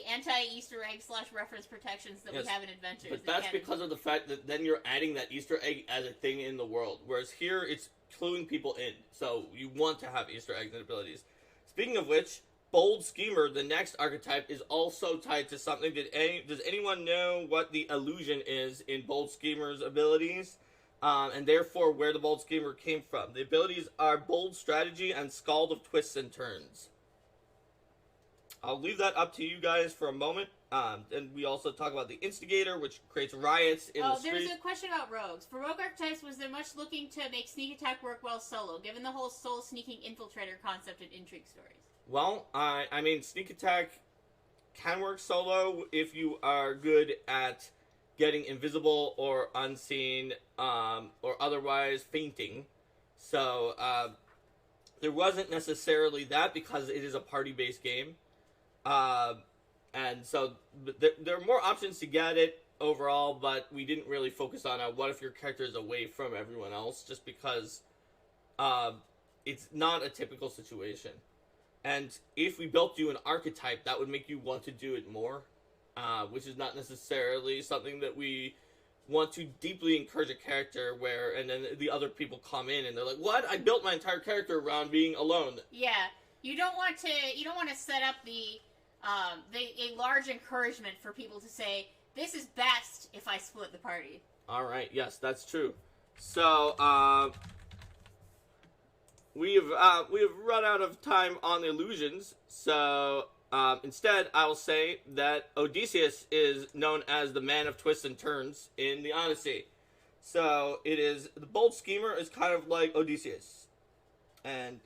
anti-Easter egg / reference protections that we have in Adventures. But that's because of the fact that then you're adding that Easter egg as a thing in the world, whereas here it's cluing people in. So you want to have Easter eggs and abilities. Speaking of which, Bold Schemer, the next archetype, is also tied to something. Does anyone know what the illusion is in Bold Schemer's abilities? And therefore where the Bold Schemer came from. The abilities are Bold Strategy and Scald of Twists and Turns. I'll leave that up to you guys for a moment. And we also talk about the Instigator, which creates riots in the street. There's a question about rogues. For rogue archetypes, was there much looking to make sneak attack work well solo, given the whole soul-sneaking infiltrator concept in Intrigue stories? Well, I mean, sneak attack can work solo if you are good at getting invisible or unseen, or otherwise fainting. So, there wasn't necessarily that because it is a party-based game. And so there are more options to get it overall, but we didn't really focus on what if your character is away from everyone else, just because it's not a typical situation. And if we built you an archetype, that would make you want to do it more, which is not necessarily something that we want to deeply encourage a character where, and then the other people come in and they're like, what? I built my entire character around being alone. Yeah. You don't want to set up a large encouragement for people to say, this is best if I split the party. Alright, yes, that's true. So, we have run out of time on the illusions, so instead I will say that Odysseus is known as the man of twists and turns in the Odyssey. So, the Bold Schemer is kind of like Odysseus. And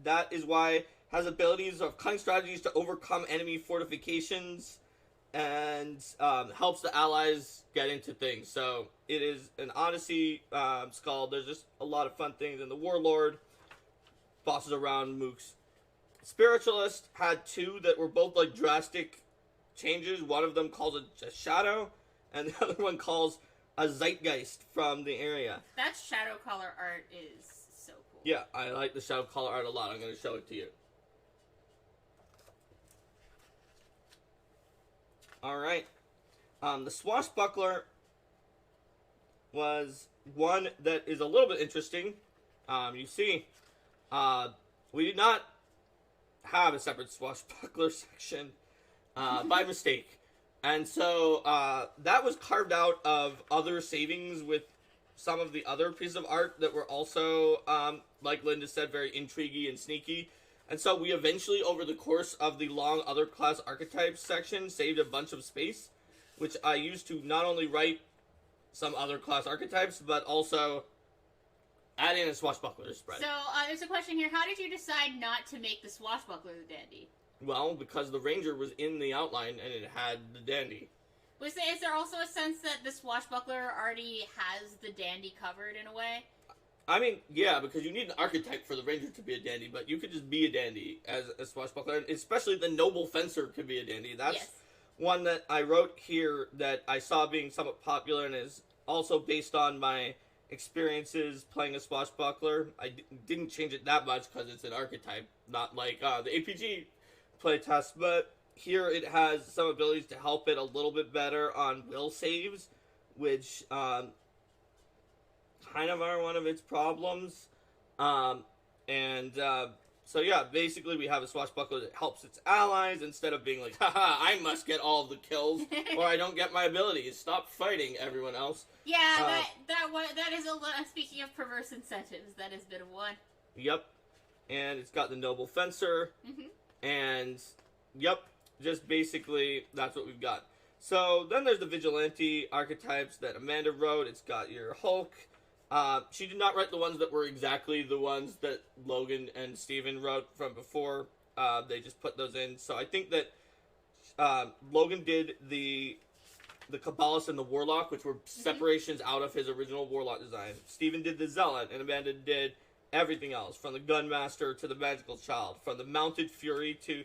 that is why has abilities of cunning strategies to overcome enemy fortifications, and helps the allies get into things. So it is an Odyssey skull. There's just a lot of fun things. And the Warlord bosses around Mooks. Spiritualist had 2 that were both like drastic changes. One of them calls a shadow, and the other one calls a zeitgeist from the area. That shadow color art is so cool. Yeah, I like the shadow color art a lot. I'm going to show it to you. Alright. The Swashbuckler was one that is a little bit interesting. You see, we did not have a separate Swashbuckler section by mistake. And so that was carved out of other savings with some of the other pieces of art that were also, like Linda said, very intriguey and sneaky. And so we eventually, over the course of the long other class archetypes section, saved a bunch of space, which I used to not only write some other class archetypes, but also add in a Swashbuckler spread. So there's a question here. How did you decide not to make the Swashbuckler the dandy? Well, because the Ranger was in the outline and it had the dandy. Is there also a sense that the Swashbuckler already has the dandy covered in a way? I mean, yeah, because you need an archetype for the Ranger to be a dandy, but you could just be a dandy as a Swashbuckler, and especially the Noble Fencer could be a dandy. That's one that I wrote here that I saw being somewhat popular and is also based on my experiences playing a Swashbuckler. I didn't change it that much because it's an archetype, not like the APG playtest, but here it has some abilities to help it a little bit better on will saves, which kind of are one of its problems. So yeah, basically we have a Swashbuckler that helps its allies instead of being like, haha, I must get all of the kills or I don't get my abilities. Stop fighting everyone else. Yeah, that is a lot. Speaking of perverse incentives, that has been one. Yep. And it's got the Noble Fencer. And yep, just basically that's what we've got. So then there's the Vigilante archetypes that Amanda wrote. It's got your Hulk. She did not write the ones that were exactly the ones that Logan and Steven wrote from before. They just put those in. So I think that Logan did the Kabbalist and the Warlock, which were separations out of his original Warlock design. Steven did the Zealot, and Amanda did everything else, from the Gunmaster to the Magical Child, from the Mounted Fury to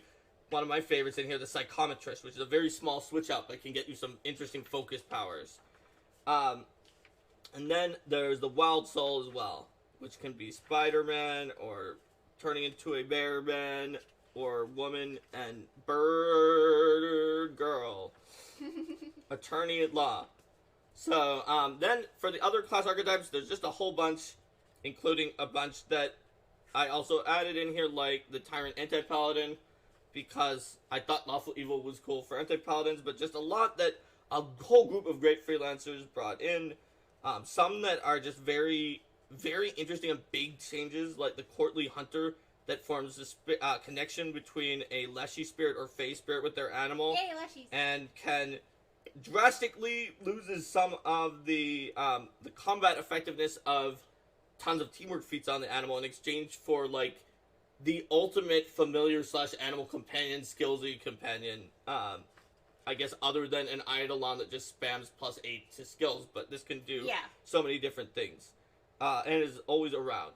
one of my favorites in here, the Psychometrist, which is a very small switch out that can get you some interesting focus powers. And then there's the Wild Soul as well, which can be Spider-Man, or turning into a bear-man, or woman and bird girl. Attorney at law. So, then for the other class archetypes, there's just a whole bunch, including a bunch that I also added in here, like the Tyrant Anti-Paladin, because I thought Lawful Evil was cool for Anti-Paladins, but just a lot that a whole group of great freelancers brought in. Some that are just very, very interesting and big changes, like the Courtly Hunter that forms the connection between a Leshy spirit or Fey spirit with their animal. Yay, Leshies. And can drastically loses some of the combat effectiveness of tons of teamwork feats on the animal in exchange for, like, the ultimate familiar / animal companion, skillsy companion. I guess other than an Eidolon that just spams +8 to skills, but this can do so many different things. And is always around.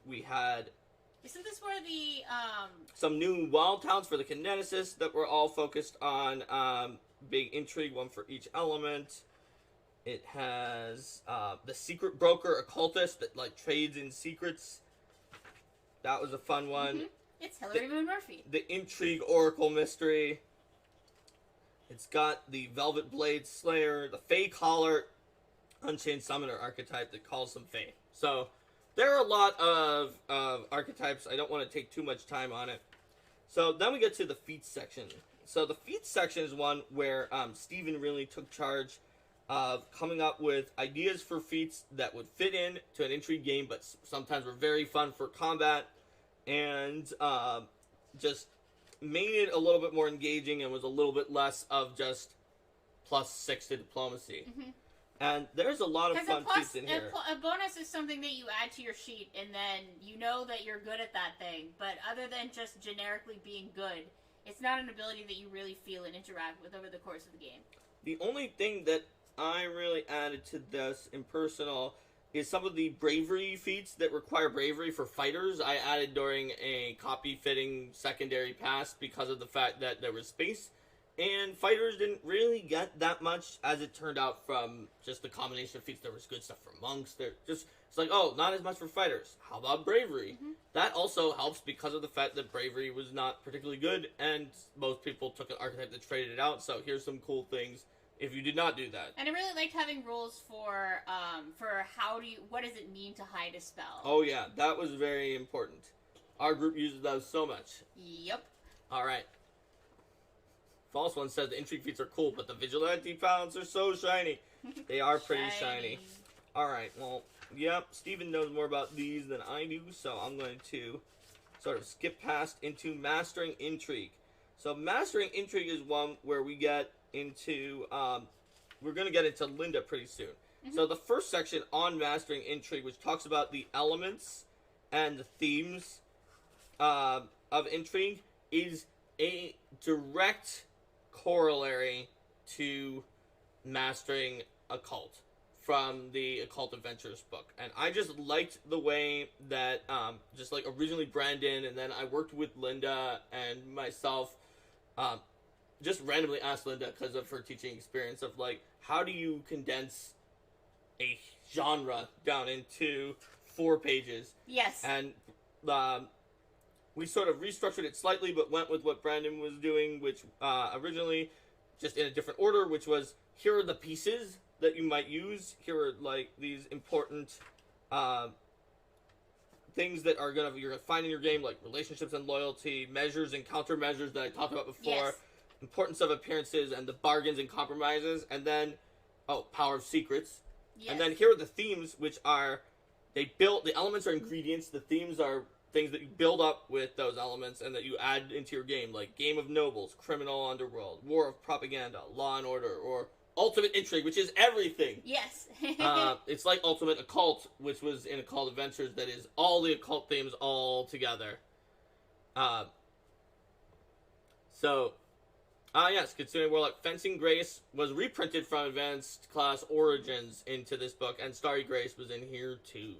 We had... Isn't this where the, some new wild towns for the Kineticists that were all focused on, big intrigue, one for each element. It has, the Secret Broker Occultist that, like, trades in secrets. That was a fun one. It's Hilary Moon Murphy. The Intrigue Oracle Mystery. It's got the Velvet Blade Slayer, the Fey Collar, Unchained Summoner archetype that calls them Fey. So, there are a lot of archetypes. I don't want to take too much time on it. So, then we get to the feats section. So, the feats section is one where Steven really took charge of coming up with ideas for feats that would fit in to an intrigue game, but sometimes were very fun for combat, and just made it a little bit more engaging and was a little bit less of just +6 to diplomacy. And there's a lot of fun feats in here. A bonus is something that you add to your sheet, and then you know that you're good at that thing. But other than just generically being good, it's not an ability that you really feel and interact with over the course of the game. The only thing that I really added to this in personal is some of the bravery feats that require bravery for fighters. I added during a copy-fitting secondary pass because of the fact that there was space. And fighters didn't really get that much, as it turned out, from just the combination of feats. There was good stuff for monks. It's like, oh, not as much for fighters. How about bravery? Mm-hmm. That also helps because of the fact that bravery was not particularly good, and most people took an archetype that traded it out. So here's some cool things if you did not do that. And I really liked having rules for what does it mean to hide a spell. Oh yeah, that was very important. Our group uses those so much. Yep. All right. False One says the Intrigue feats are cool, but the Vigilante talents are so shiny. They are pretty shiny. Alright, well, yep, Steven knows more about these than I do, so I'm going to sort of skip past into Mastering Intrigue. So Mastering Intrigue is one where we get into, we're going to get into Linda pretty soon. Mm-hmm. So the first section on Mastering Intrigue, which talks about the elements and the themes of Intrigue, is a direct corollary to Mastering Occult from the Occult Adventures book. And I just liked the way that, just like originally Brandon, and then I worked with Linda and myself, just randomly asked Linda because of her teaching experience of like, how do you condense a genre down into 4 pages? Yes. And, we sort of restructured it slightly, but went with what Brandon was doing, which originally, just in a different order, which was, here are the pieces that you might use. Here are, like, these important things that you're gonna find in your game, like relationships and loyalty, measures and countermeasures that I talked about before, yes. Importance of appearances, and the bargains and compromises, and then, power of secrets. Yes. And then here are the themes, which are, the elements are ingredients, the themes are things that you build up with those elements and that you add into your game, like Game of Nobles, Criminal Underworld, War of Propaganda, Law and Order, or Ultimate Intrigue, which is everything. Yes. It's like Ultimate Occult, which was in Occult Adventures, that is all the occult themes all together. Yes, considering more like Fencing Grace was reprinted from Advanced Class Origins into this book, and Starry Grace was in here too.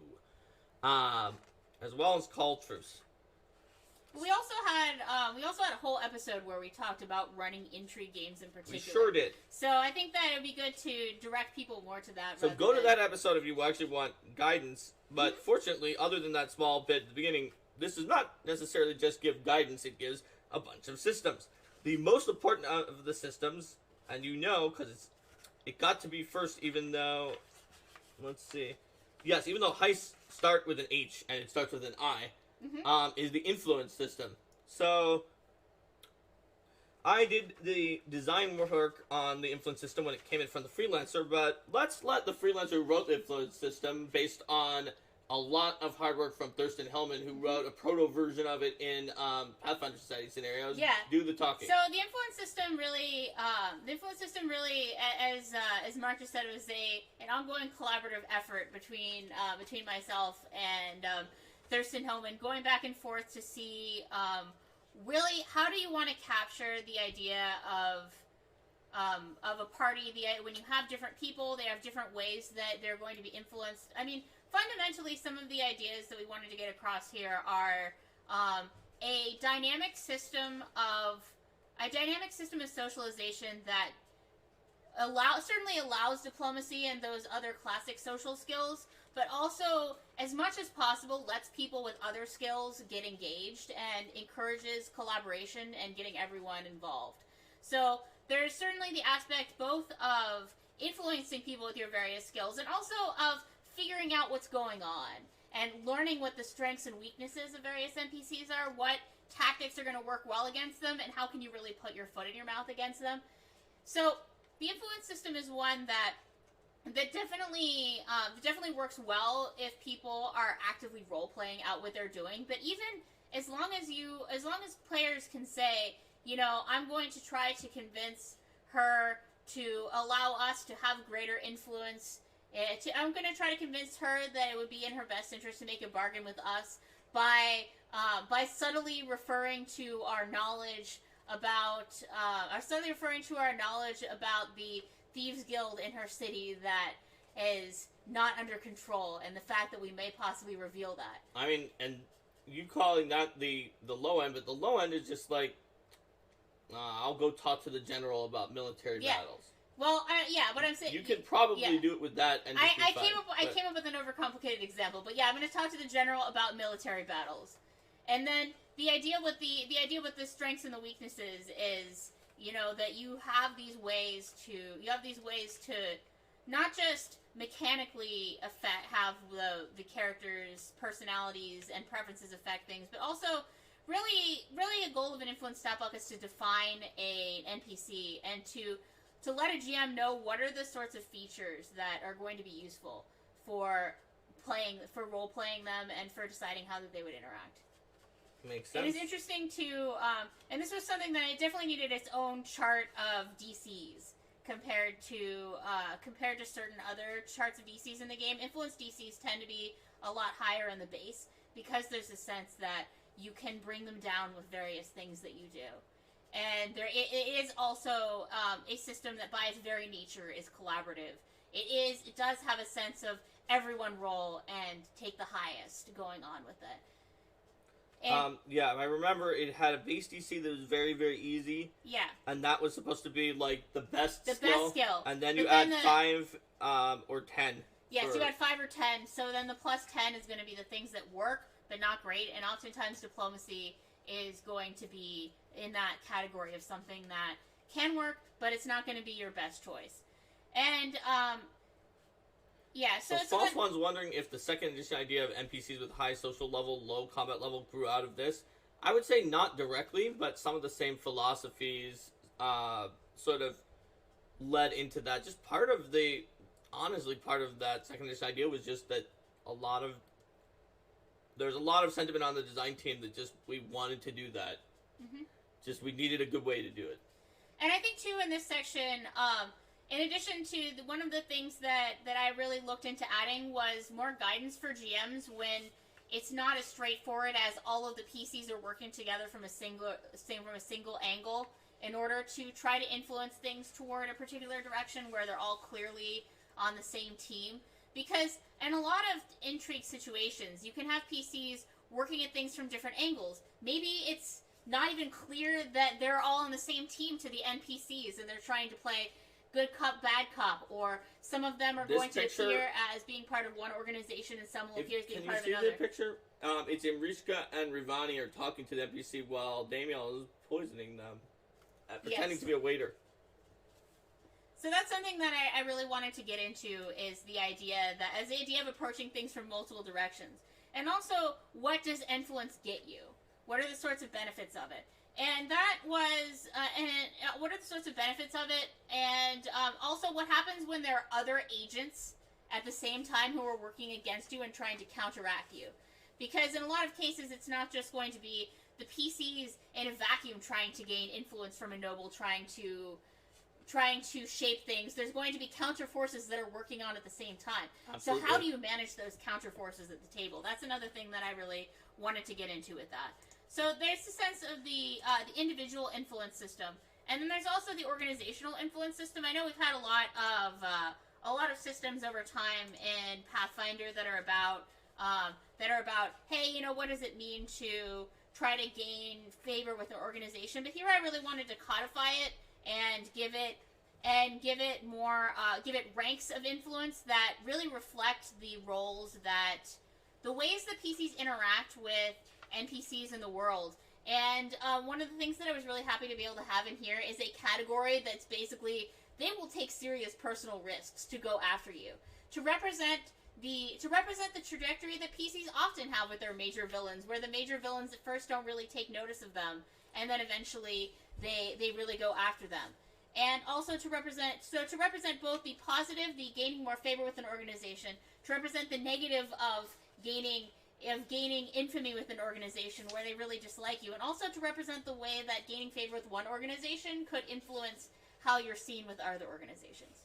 As well as Call Truce. We also had a whole episode where we talked about running Intrigue games in particular. We sure did. So I think that it would be good to direct people more to that. So go to that episode if you actually want guidance. But fortunately, other than that small bit at the beginning, this does not necessarily just give guidance. It gives a bunch of systems. The most important of the systems, and you know, because it got to be first, even though, let's see. Yes, even though heists start with an H and it starts with an I, is the influence system. So, I did the design work on the influence system when it came in from the freelancer, but let's let the freelancer who wrote the influence system, based on a lot of hard work from Thurston Hellman, who wrote a proto version of it in Pathfinder Society scenarios, do the talking. So the influence system really, as Mark just said, it was an ongoing collaborative effort between myself and Thurston Hellman, going back and forth to see really how do you want to capture the idea of a party. When you have different people, they have different ways that they're going to be influenced. I mean, fundamentally, some of the ideas that we wanted to get across here are a dynamic system of socialization that certainly allows diplomacy and those other classic social skills, but also, as much as possible, lets people with other skills get engaged and encourages collaboration and getting everyone involved. So there's certainly the aspect both of influencing people with your various skills and also of figuring out what's going on and learning what the strengths and weaknesses of various NPCs are, what tactics are going to work well against them, and how can you really put your foot in your mouth against them. So the influence system is one that definitely works well if people are actively role-playing out what they're doing. But even as long as players can say, I'm going to try to convince her to allow us to have greater influence. I'm going to try to convince her that it would be in her best interest to make a bargain with us by subtly referring to our knowledge about the Thieves Guild in her city that is not under control, and the fact that we may possibly reveal that. I mean, and you calling that the low end, but the low end is just like, I'll go talk to the general about military battles. Well, what I'm saying... You could probably do it with that and just I came up with an overcomplicated example, but yeah, I'm going to talk to the general about military battles. And then the idea with the strengths and the weaknesses is, that you have these ways to not just mechanically have the characters' personalities and preferences affect things, but also really a goal of an influence stat block is to define an NPC and to let a GM know what are the sorts of features that are going to be useful for role-playing them and for deciding how they would interact. Makes sense. It is interesting to, and this was something that it definitely needed its own chart of DCs compared to certain other charts of DCs in the game. Influence DCs tend to be a lot higher in the base because there's a sense that you can bring them down with various things that you do. And it is also a system that by its very nature is collaborative. It does have a sense of everyone roll and take the highest going on with it. And, I remember it had a base DC that was very, very easy. Yeah. And that was supposed to be like the best skill. The best skill. And then you add 5 or 10. Yes, you add 5 or 10. So then the plus 10 is going to be the things that work, but not great. And oftentimes diplomacy is going to be in that category of something that can work, but it's not going to be your best choice. And, so False One's wondering if the second edition idea of NPCs with high social level, low combat level grew out of this. I would say not directly, but some of the same philosophies sort of led into that. Just part of that second edition idea was just that there's a lot of sentiment on the design team that just we wanted to do that. Mm-hmm. Just we needed a good way to do it. And I think too in this section, in addition to one of the things that I really looked into adding was more guidance for GMs when it's not as straightforward as all of the PCs are working together from a single angle in order to try to influence things toward a particular direction where they're all clearly on the same team. Because in a lot of Intrigue situations, you can have PCs working at things from different angles. Maybe it's not even clear that they're all on the same team to the NPCs and they're trying to play good cop, bad cop, or some of them are going to appear as being part of one organization and some will appear as being part of another. Can you see the picture? It's Imrishka and Rivani are talking to the NPC while Damiel is poisoning them, pretending to be a waiter. So that's something that I really wanted to get into is the idea of approaching things from multiple directions. And also, what does influence get you? What are the sorts of benefits of it? And that was, what are the sorts of benefits of it? And also, what happens when there are other agents at the same time who are working against you and trying to counteract you? Because in a lot of cases, it's not just going to be the PCs in a vacuum trying to gain influence from a noble, trying to shape things. There's going to be counter forces that are working on at the same time. Absolutely. So how do you manage those counter forces at the table? That's another thing that I really wanted to get into with that. So there's the sense of the individual influence system, and then there's also the organizational influence system. I know we've had a lot of systems over time in Pathfinder that are about hey, what does it mean to try to gain favor with an organization? But here I really wanted to codify it and give it more ranks of influence that really reflect the roles the ways that PCs interact with NPCs in the world. And one of the things that I was really happy to be able to have in here is a category that's basically they will take serious personal risks to go after you to represent the trajectory that PCs often have with their major villains, where the major villains at first don't really take notice of them, and then eventually they really go after them. And also to represent both the positive, the gaining more favor with an organization, to represent the negative of gaining infamy with an organization where they really dislike you, and also to represent the way that gaining favor with one organization could influence how you're seen with other organizations.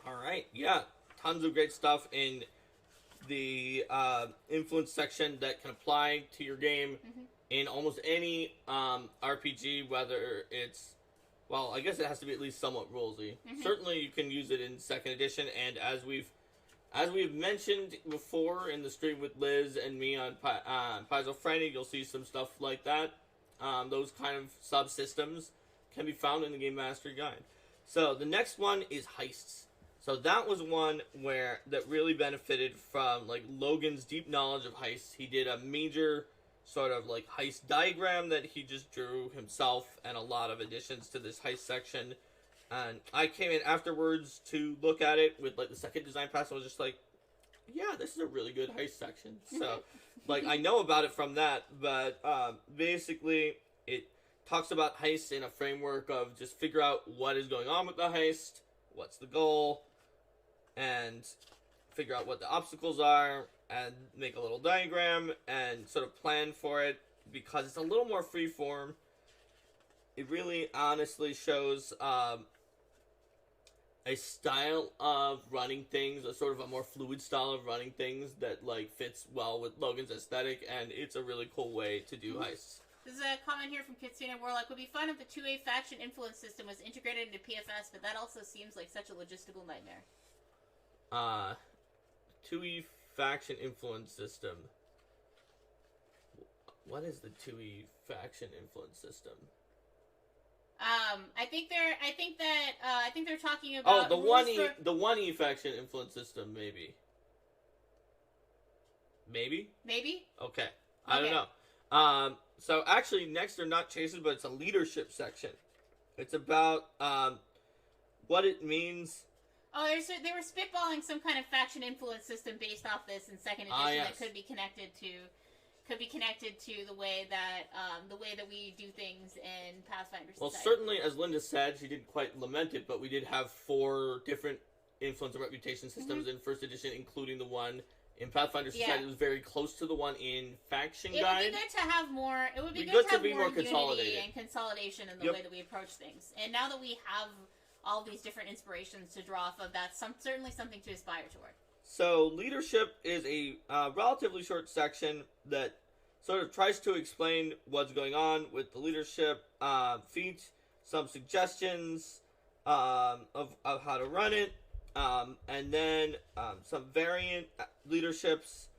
All right, yeah, tons of great stuff in the influence section that can apply to your game in almost any RPG, whether it's, well, I guess it has to be at least somewhat rulesy. Certainly you can use it in 2nd edition, and as we've mentioned before in the stream with Liz and me on Paizo Franny, you'll see some stuff like that. Those kind of subsystems can be found in the Game Mastery Guide. So the next one is heists. So that was one that really benefited from like Logan's deep knowledge of heists. He did a major sort of like heist diagram that he just drew himself, and a lot of additions to this heist section. And I came in afterwards to look at it with like the 2nd design pass. I was just like, yeah, this is a really good heist section. So like I know about it from that, but basically it talks about heists in a framework of just figure out what is going on with the heist, what's the goal, and figure out what the obstacles are, and make a little diagram and sort of plan for it, because it's a little more freeform. It really honestly shows a style of running things, a sort of a more fluid style of running things that like fits well with Logan's aesthetic, and it's a really cool way to do heists. There's a comment here from Kitsune Warlock. Would be fun if the 2A faction influence system was integrated into PFS, but that also seems like such a logistical nightmare. 2E faction influence system. What is the 2E faction influence system? I think they're talking about the 1E faction influence system, maybe. Maybe? Okay. I don't know. So actually next are not chases, but it's a leadership section. It's about what it means. Oh, they were spitballing some kind of faction influence system based off this in 2nd edition that could be connected to the way that we do things in Pathfinder Society. Well, certainly, as Linda said, she didn't quite lament it, but we did have 4 different influence and reputation systems in 1st edition, including the one in Pathfinder Society. It was very close to the one in Faction Guide. It would be good to have more. It would be good to have more unity and consolidation in the way that we approach things. And now that we have all these different inspirations to draw off of, that's certainly something to aspire toward. So, leadership is a relatively short section that sort of tries to explain what's going on with the leadership feat, some suggestions of how to run it, and then some variant leaderships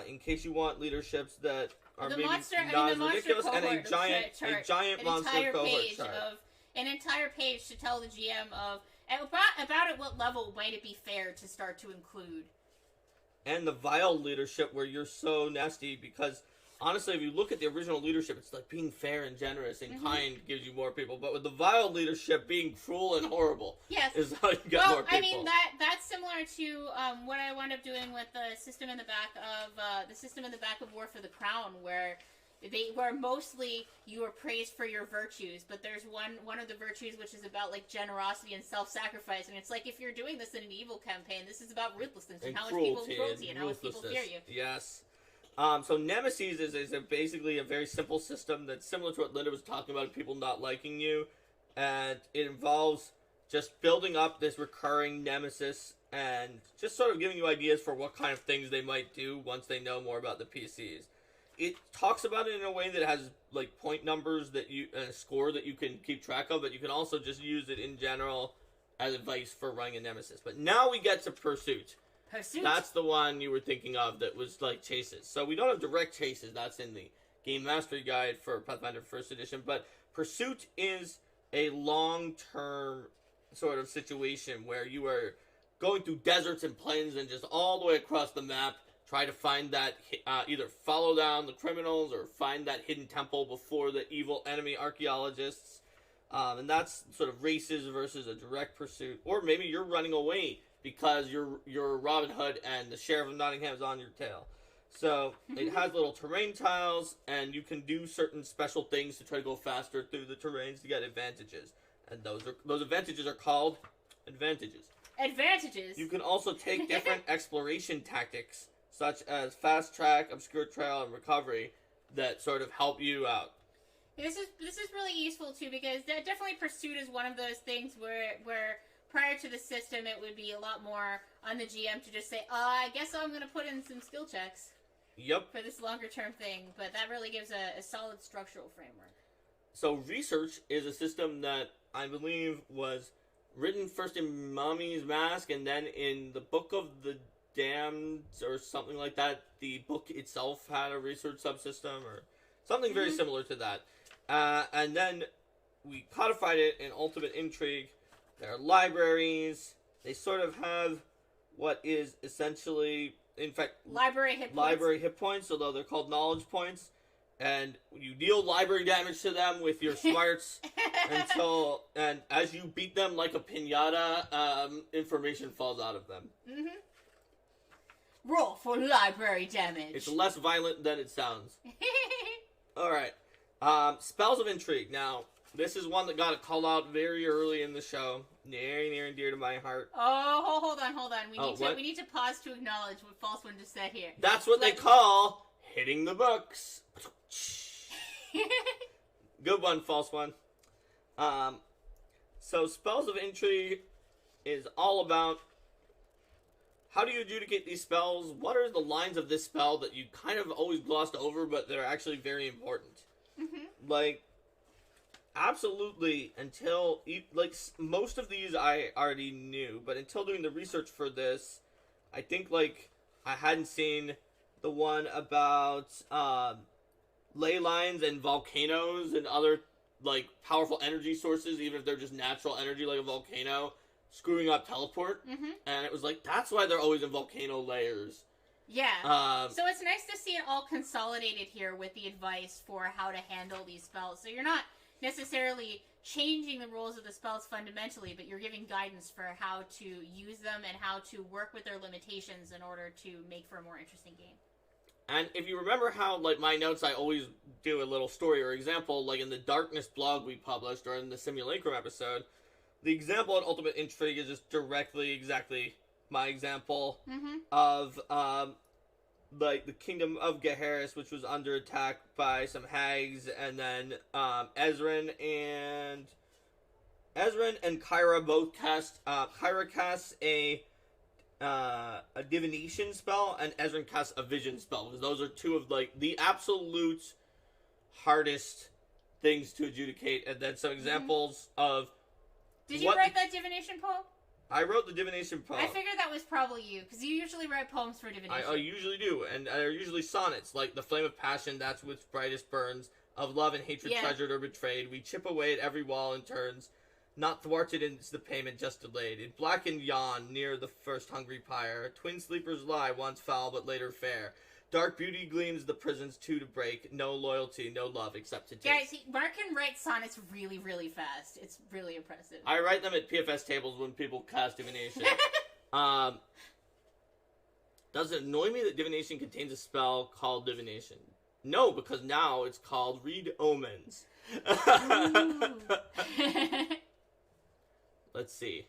in case you want leaderships that are maybe not as ridiculous, and a giant monster cohort chart. An entire page to tell the GM about at what level might it be fair to start to include. And the vile leadership, where you're so nasty, because honestly, if you look at the original leadership, it's like being fair and generous and kind gives you more people. But with the vile leadership, being cruel and horrible is how you get more people. I mean, that's similar to what I wound up doing with the system in the back of War for the Crown, where mostly you are praised for your virtues, but there's one of the virtues which is about like generosity and self-sacrifice, and it's like if you're doing this in an evil campaign, this is about ruthlessness and how much cruelty and how much people fear you. Yes. So Nemesis is basically a very simple system that's similar to what Linda was talking about, people not liking you, and it involves just building up this recurring nemesis and just sort of giving you ideas for what kind of things they might do once they know more about the PCs. It talks about it in a way that has like point numbers that a score that you can keep track of, but you can also just use it in general as advice for running a nemesis. But now we get to Pursuit. That's the one you were thinking of that was like chases. So we don't have direct chases. That's in the Game Mastery Guide for Pathfinder 1st Edition. But Pursuit is a long-term sort of situation where you are going through deserts and plains and just all the way across the map, try to find that, either follow down the criminals or find that hidden temple before the evil enemy archaeologists. And that's sort of races versus a direct pursuit. Or maybe you're running away because you're Robin Hood and the Sheriff of Nottingham is on your tail. So it has little terrain tiles, and you can do certain special things to try to go faster through the terrains to get advantages. And those advantages are called advantages. Advantages? You can also take different exploration tactics, such as fast track, obscure trail, and recovery, that sort of help you out. This is really useful too, because definitely Pursuit is one of those things where prior to the system it would be a lot more on the GM to just say, I guess I'm going to put in some skill checks. Yep. For this longer term thing, but that really gives a solid structural framework. So research is a system that I believe was written first in Mommy's Mask and then in the Book of the Damned or something like that. The book itself had a research subsystem or something very similar to that. And then we codified it in Ultimate Intrigue. There are libraries. They sort of have what is essentially, in fact, library hit points, although they're called knowledge points. And you deal library damage to them with your smarts and as you beat them like a piñata, information falls out of them. Roll for library damage. It's less violent than it sounds. Alright. Spells of Intrigue. Now, this is one that got a call out very early in the show. Very near and dear to my heart. Oh, hold on. We need to pause to acknowledge what False One just said here. That's what they call hitting the books. Good one, False One. So Spells of Intrigue is all about how do you adjudicate these spells? What are the lines of this spell that you kind of always glossed over, but they're actually very important? Like, absolutely, until, like, most of these I already knew, but until doing the research for this, I think, like, I hadn't seen the one about, ley lines and volcanoes and other, like, powerful energy sources, even if they're just natural energy, like a volcano, screwing up teleport. And it was like, that's why they're always in volcano layers. Yeah. So it's nice to see it all consolidated here with the advice for how to handle these spells. So you're not necessarily changing the rules of the spells fundamentally, but you're giving guidance for how to use them and how to work with their limitations in order to make for a more interesting game. And if you remember how, like, my notes, I always do a little story or example, like in the Darkness blog we published, or in the Simulacrum episode, the example at Ultimate Intrigue is just exactly my example of, like, the Kingdom of Gaheris, which was under attack by some hags, and then, Ezran and Kyra both cast, Kyra casts a divination spell, and Ezran casts a vision spell, because those are two of, like, the absolute hardest things to adjudicate, and then some examples of... Did you write that divination poem? I wrote the divination poem. I figured that was probably you, because you usually write poems for divination. I usually do, and they're usually sonnets, like the flame of passion, that's which brightest burns, of love and hatred treasured or betrayed. We chip away at every wall and turns, not thwarted is the payment just delayed. In blackened yawn, near the first hungry pyre, twin sleepers lie, once foul but later fair. Dark beauty gleams the prisons two to break, no loyalty, no love except to take. Guys, Mark can write sonnets really, really fast. It's really impressive. I write them at PFS tables when people cast divination. Does it annoy me that divination contains a spell called divination? No, because now it's called read omens. Let's see.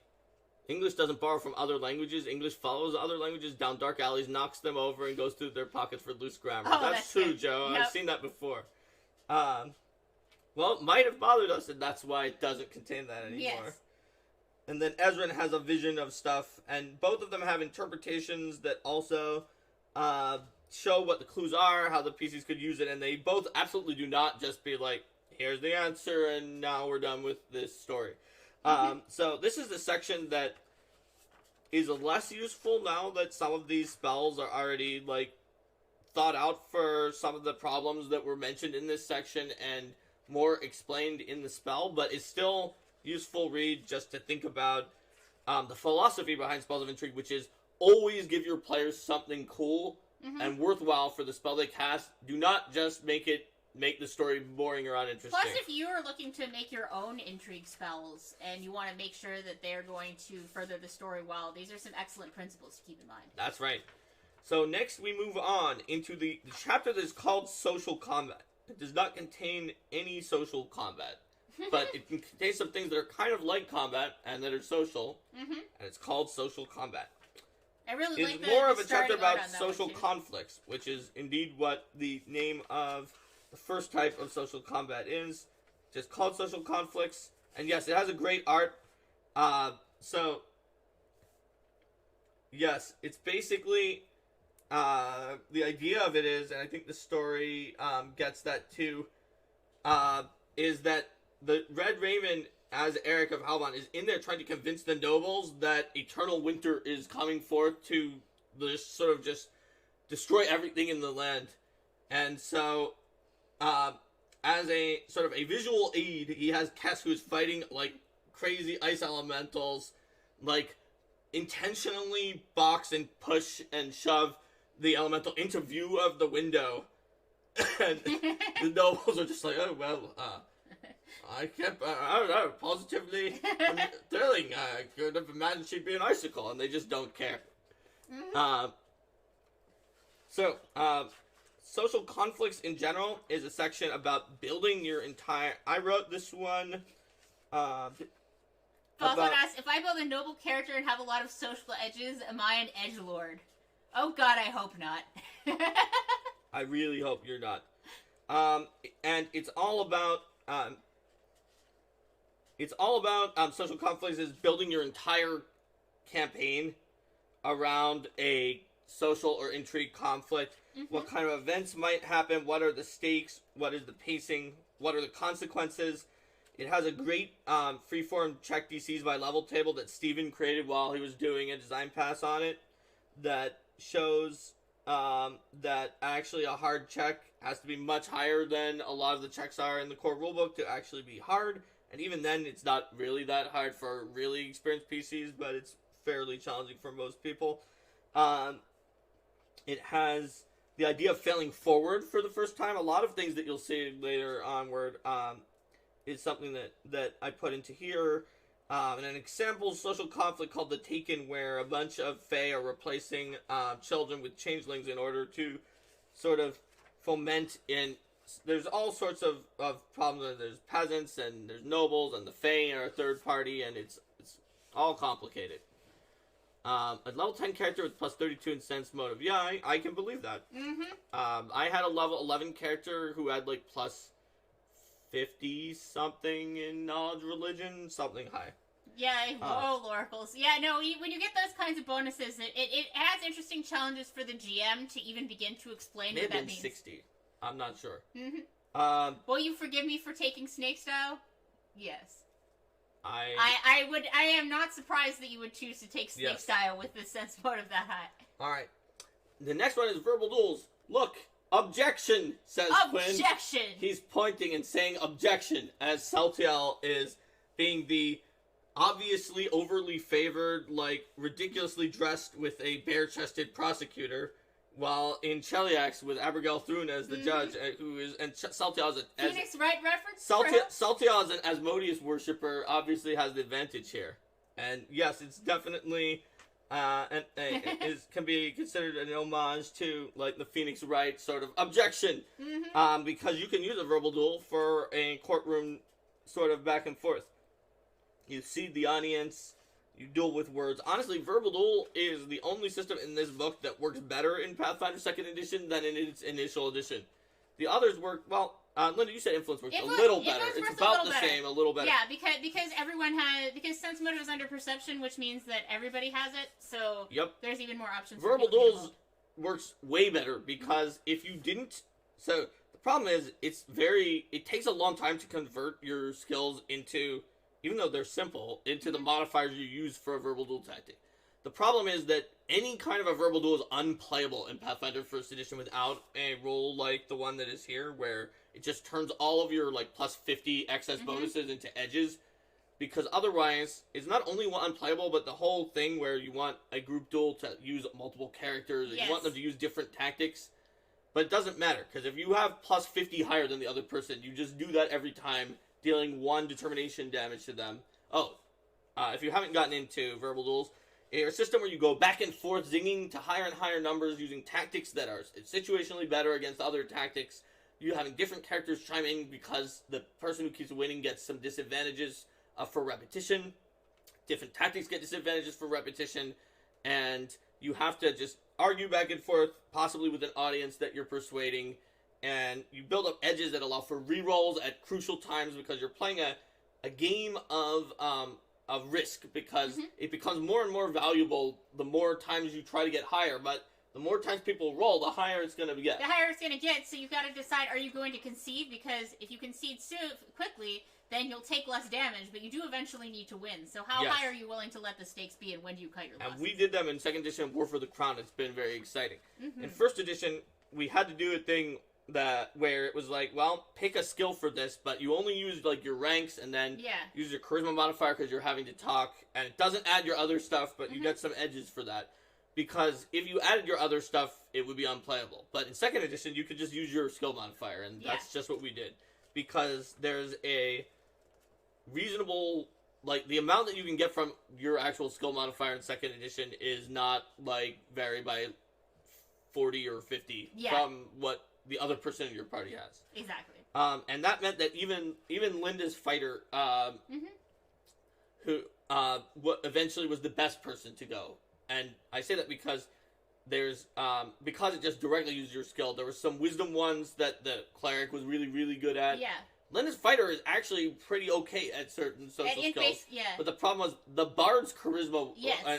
English doesn't borrow from other languages. English follows other languages down dark alleys, knocks them over, and goes through their pockets for loose grammar. Oh, that's true, good. Joe. Yep. I've seen that before. Well, it might have bothered us, and that's why it doesn't contain that anymore. Yes. And then Ezran has a vision of stuff, and both of them have interpretations that also show what the clues are, how the PCs could use it, and they both absolutely do not just be like, here's the answer, and now we're done with this story. So this is the section that is less useful now that some of these spells are already, like, thought out for some of the problems that were mentioned in this section and more explained in the spell, but it's still useful read just to think about the philosophy behind Spells of Intrigue, which is always give your players something cool and worthwhile for the spell they cast. Do not just make the story boring or uninteresting. Plus, if you are looking to make your own intrigue spells and you want to make sure that they're going to further the story well, these are some excellent principles to keep in mind. That's right. So next we move on into the chapter that is called Social Combat. It does not contain any social combat, but it contains some things that are kind of like combat and that are social, and it's called Social Combat. I really like It's more of a chapter about social conflicts, which is indeed what the name of the first type of social combat is just called social conflicts. And yes, it has a great art. So, yes, it's basically, the idea of it is, and I think the story gets that too, is that the Red Raven, as Eric of Halban, is in there trying to convince the nobles that eternal winter is coming forth to just sort of just destroy everything in the land. And so, as a sort of a visual aid, he has Kess, who's fighting like crazy ice elementals, like intentionally box and push and shove the elemental into view of the window. And the nobles are just like, oh, well, I don't know, positively thrilling. I could have imagined she'd be an icicle, and they just don't care. So, social conflicts in general is a section about building your entire... I wrote this one... Falcon asks, if I build a noble character and have a lot of social edges, am I an edgelord? Oh god, I hope not. I really hope you're not. And it's all about social conflicts is building your entire campaign around a social or intrigue conflict. What kind of events might happen, what are the stakes, what is the pacing, what are the consequences. It has a great freeform check DCs by level table that Steven created while he was doing a design pass on it that shows that actually a hard check has to be much higher than a lot of the checks are in the core rulebook to actually be hard. And even then, it's not really that hard for really experienced PCs, but it's fairly challenging for most people. It has the idea of failing forward for the first time. A lot of things that you'll see later onward is something that I put into here. And an example social conflict called The Taken, where a bunch of Fae are replacing children with changelings in order to sort of foment in... There's all sorts of problems. There's peasants, and there's nobles, and the Fae are a third party, and it's all complicated. A level 10 character with plus 32 in sense motive. Yeah, I can believe that. I had a level 11 character who had like plus 50-something in knowledge religion, something high. Yeah, oracles. Yeah, no, when you get those kinds of bonuses, it adds interesting challenges for the GM to even begin to explain what that means. 60. I'm not sure. Will you forgive me for taking snake style? Yes. I am not surprised that you would choose to take snake style with the sense motive that high. Alright. The next one is verbal duels. Look, objection, says Quinn. Objection! He's pointing and saying objection, as Saltiel is being the obviously overly favored, like, ridiculously dressed with a bare-chested prosecutor, while in Cheliax with Abigail Thrun as the judge, who is, and Saltiel as Phoenix Wright reference? Saltiel as an Asmodeus worshipper obviously has the advantage here. And yes, it's definitely can be considered an homage to like the Phoenix Wright sort of objection, because you can use a verbal duel for a courtroom sort of back and forth. You see the audience, you duel with words. Honestly, verbal duel is the only system in this book that works better in Pathfinder 2nd Edition than in its initial edition. The others work, well, Linda, you said influence works a little better. It's about the same, a little better. Yeah, because sense motive is under perception, which means that everybody has it, so there's even more options. Verbal duels works way better, because if you didn't... So, the problem is, it takes a long time to convert your skills into... Even though they're simple, into the modifiers you use for a verbal duel tactic. The problem is that any kind of a verbal duel is unplayable in Pathfinder 1st Edition without a rule like the one that is here, where it just turns all of your like plus 50 excess bonuses into edges. Because otherwise, it's not only unplayable, but the whole thing where you want a group duel to use multiple characters, and you want them to use different tactics. But it doesn't matter, because if you have plus 50 higher than the other person, you just do that every time, dealing 1 determination damage to them. If you haven't gotten into verbal duels, a system where you go back and forth, zinging to higher and higher numbers, using tactics that are situationally better against other tactics. You having different characters chime in because the person who keeps winning gets some disadvantages for repetition. Different tactics get disadvantages for repetition. And you have to just argue back and forth, possibly with an audience that you're persuading. and you build up edges that allow for rerolls at crucial times because you're playing a game of risk, because it becomes more and more valuable the more times you try to get higher, but the more times people roll, the higher it's going to get. The higher it's going to get, so you've got to decide, are you going to concede? Because if you concede quickly, then you'll take less damage, but you do eventually need to win. So how high are you willing to let the stakes be, and when do you cut your losses? And we did them in 2nd edition of War for the Crown. It's been very exciting. In 1st edition, we had to do a thing where it was like, well, pick a skill for this, but you only use like your ranks, and then use your charisma modifier because you're having to talk, and it doesn't add your other stuff, but you get some edges for that. Because if you added your other stuff, it would be unplayable. But in 2nd edition, you could just use your skill modifier, and that's just what we did. Because there's a reasonable, like, the amount that you can get from your actual skill modifier in 2nd edition is not, like, vary by 40 or 50 from what the other person in your party has. Exactly. And that meant that even Linda's fighter, who eventually was the best person to go. And I say that because there's, because it just directly uses your skill, there were some wisdom ones that the cleric was really, really good at. Yeah. Linda's fighter is actually pretty okay at certain social skills. But the problem was the bard's charisma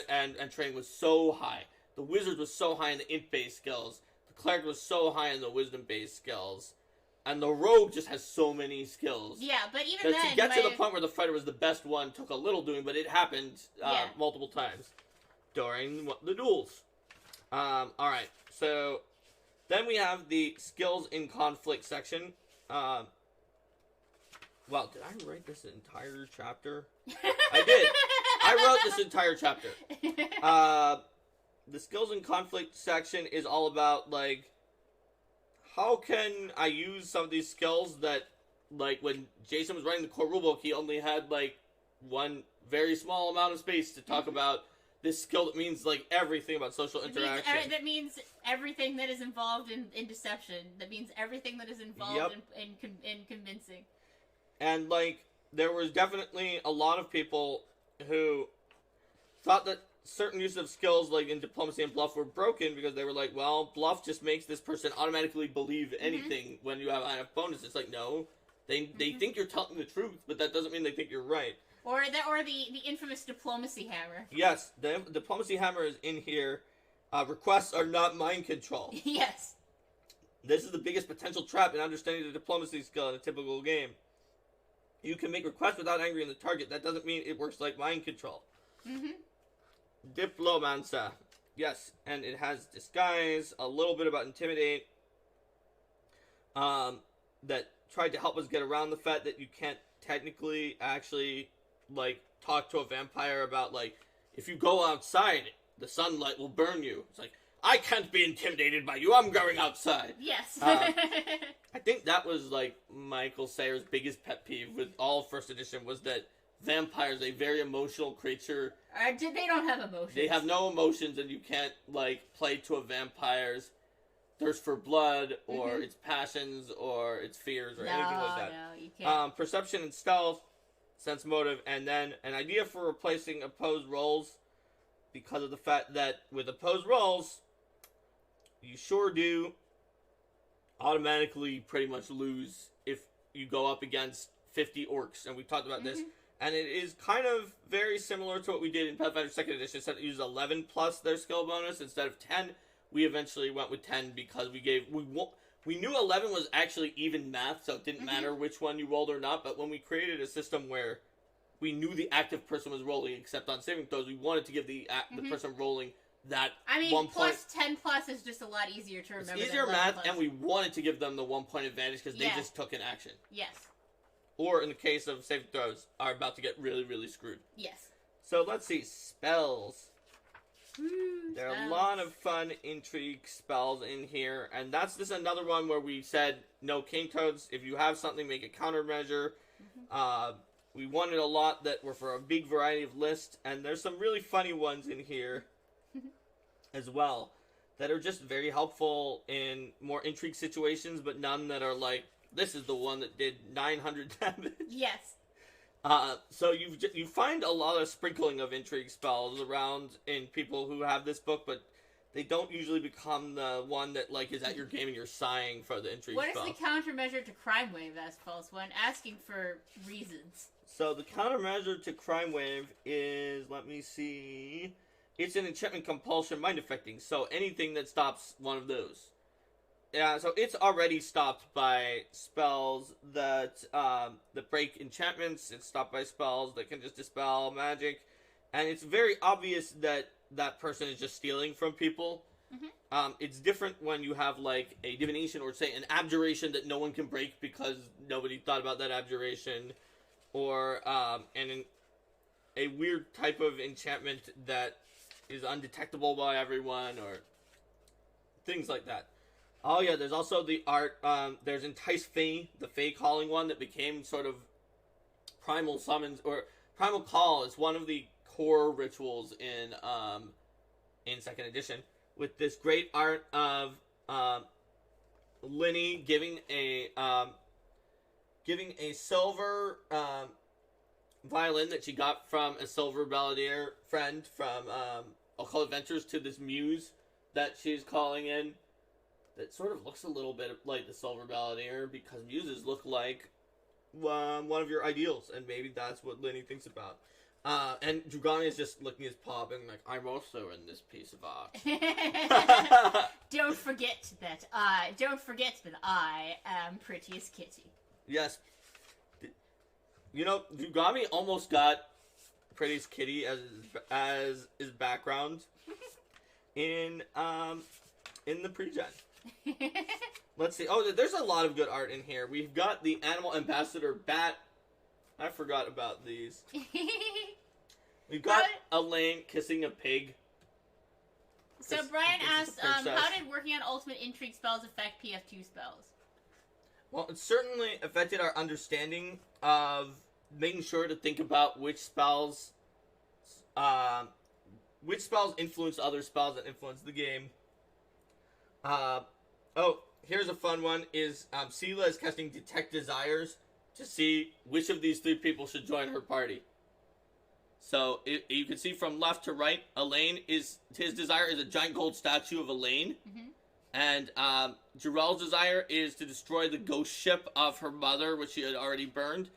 and training was so high. The wizard was so high in the int-based skills. The cleric was so high in the wisdom-based skills. And the rogue just has so many skills. Yeah, but even then... To get to the point where the fighter was the best one took a little doing, but it happened multiple times during the duels. Alright, so then we have the skills in conflict section. Wow, did I write this entire chapter? I did. I wrote this entire chapter. The skills in conflict section is all about, like, how can I use some of these skills that, like, when Jason was writing the core rulebook, he only had, like, one very small amount of space to talk about this skill that means, like, everything about social interaction. That means everything that is involved in deception. That means everything that is involved in convincing. And, like, there was definitely a lot of people who thought that certain use of skills, like in diplomacy and bluff, were broken because they were like, well, bluff just makes this person automatically believe anything when you have enough bonus. It's like, no, they think you're telling the truth, but that doesn't mean they think you're right. Or the infamous diplomacy hammer. Yes, the diplomacy hammer is in here. Requests are not mind control. Yes. This is the biggest potential trap in understanding the diplomacy skill in a typical game. You can make requests without angering the target. That doesn't mean it works like mind control. Diplomancer. Yes, and it has disguise, a little bit about intimidate. That tried to help us get around the fact that you can't technically actually, like, talk to a vampire about, like, if you go outside, the sunlight will burn you. It's like, I can't be intimidated by you, I'm going outside. Yes. I think that was, like, Michael Sayer's biggest pet peeve with all 1st edition was that vampires, a very emotional creature. They don't have emotions. They have no emotions, and you can't, like, play to a vampire's thirst for blood, or its passions, or its fears, or anything like that. No, you can't. Perception and stealth, sense motive, and then an idea for replacing opposed roles, because of the fact that with opposed roles, you sure do automatically pretty much lose if you go up against 50 orcs, and we talked about this. And it is kind of very similar to what we did in Pathfinder 2nd edition. Instead of use 11 plus their skill bonus instead of 10, we eventually went with 10 because we knew 11 was actually even math, so it didn't matter which one you rolled or not. But when we created a system where we knew the active person was rolling, except on saving throws, we wanted to give the person rolling that 1 point. Plus 10 plus is just a lot easier to remember. It's easier math, and we wanted to give them the 1 point advantage because they just took an action. Yes. Or in the case of saving throws, are about to get really, really screwed. Yes. So let's see, spells. There are spells. a lot of fun intrigue spells in here, and this is another one where we said no king toads. If you have something, make a countermeasure. We wanted a lot that were for a big variety of lists, and there's some really funny ones in here as well that are just very helpful in more intrigue situations, but none that are like, this is the one that did 900 damage. Yes. So you find a lot of sprinkling of intrigue spells around in people who have this book, but they don't usually become the one that like is at your game and you're sighing for the intrigue What spell. is the countermeasure to Crime Wave, asks False One, asking for reasons? So the countermeasure to Crime Wave is, let me see, it's an enchantment compulsion mind affecting, so anything that stops one of those. Yeah, so it's already stopped by spells that break enchantments. It's stopped by spells that can just dispel magic, and it's very obvious that that person is just stealing from people. Mm-hmm. It's different when you have like a divination or say an abjuration that no one can break because nobody thought about that abjuration, or a weird type of enchantment that is undetectable by everyone, or things like that. Oh yeah, there's also the art, there's Entice Fae, the Fae calling one that became sort of Primal Summons, or Primal Call is one of the core rituals in 2nd edition, with this great art of Linny giving a silver violin that she got from a silver balladeer friend from Occult Adventures to this muse that she's calling in. That sort of looks a little bit like the silver balladeer because muses look like one of your ideals, and maybe that's what Linny thinks about. And Drugani is just licking his paw, being like, "I'm also in this piece of art." Don't forget that I am prettiest kitty. Yes. You know, Drugami almost got prettiest kitty as his background in the pre-gen. Let's see. Oh, there's a lot of good art in here. We've got the Animal Ambassador Bat. I forgot about these. We've got Elaine kissing a pig. So Brian asked, how did working on Ultimate Intrigue spells affect PF2 spells? Well, it certainly affected our understanding of making sure to think about which spells influence other spells that influence the game. Here's a fun one, is Sela is casting Detect Desires to see which of these 3 people should join her party. So, you can see from left to right, his desire is a giant gold statue of Elaine. Mm-hmm. And Jarell's desire is to destroy the ghost ship of her mother, which she had already burned.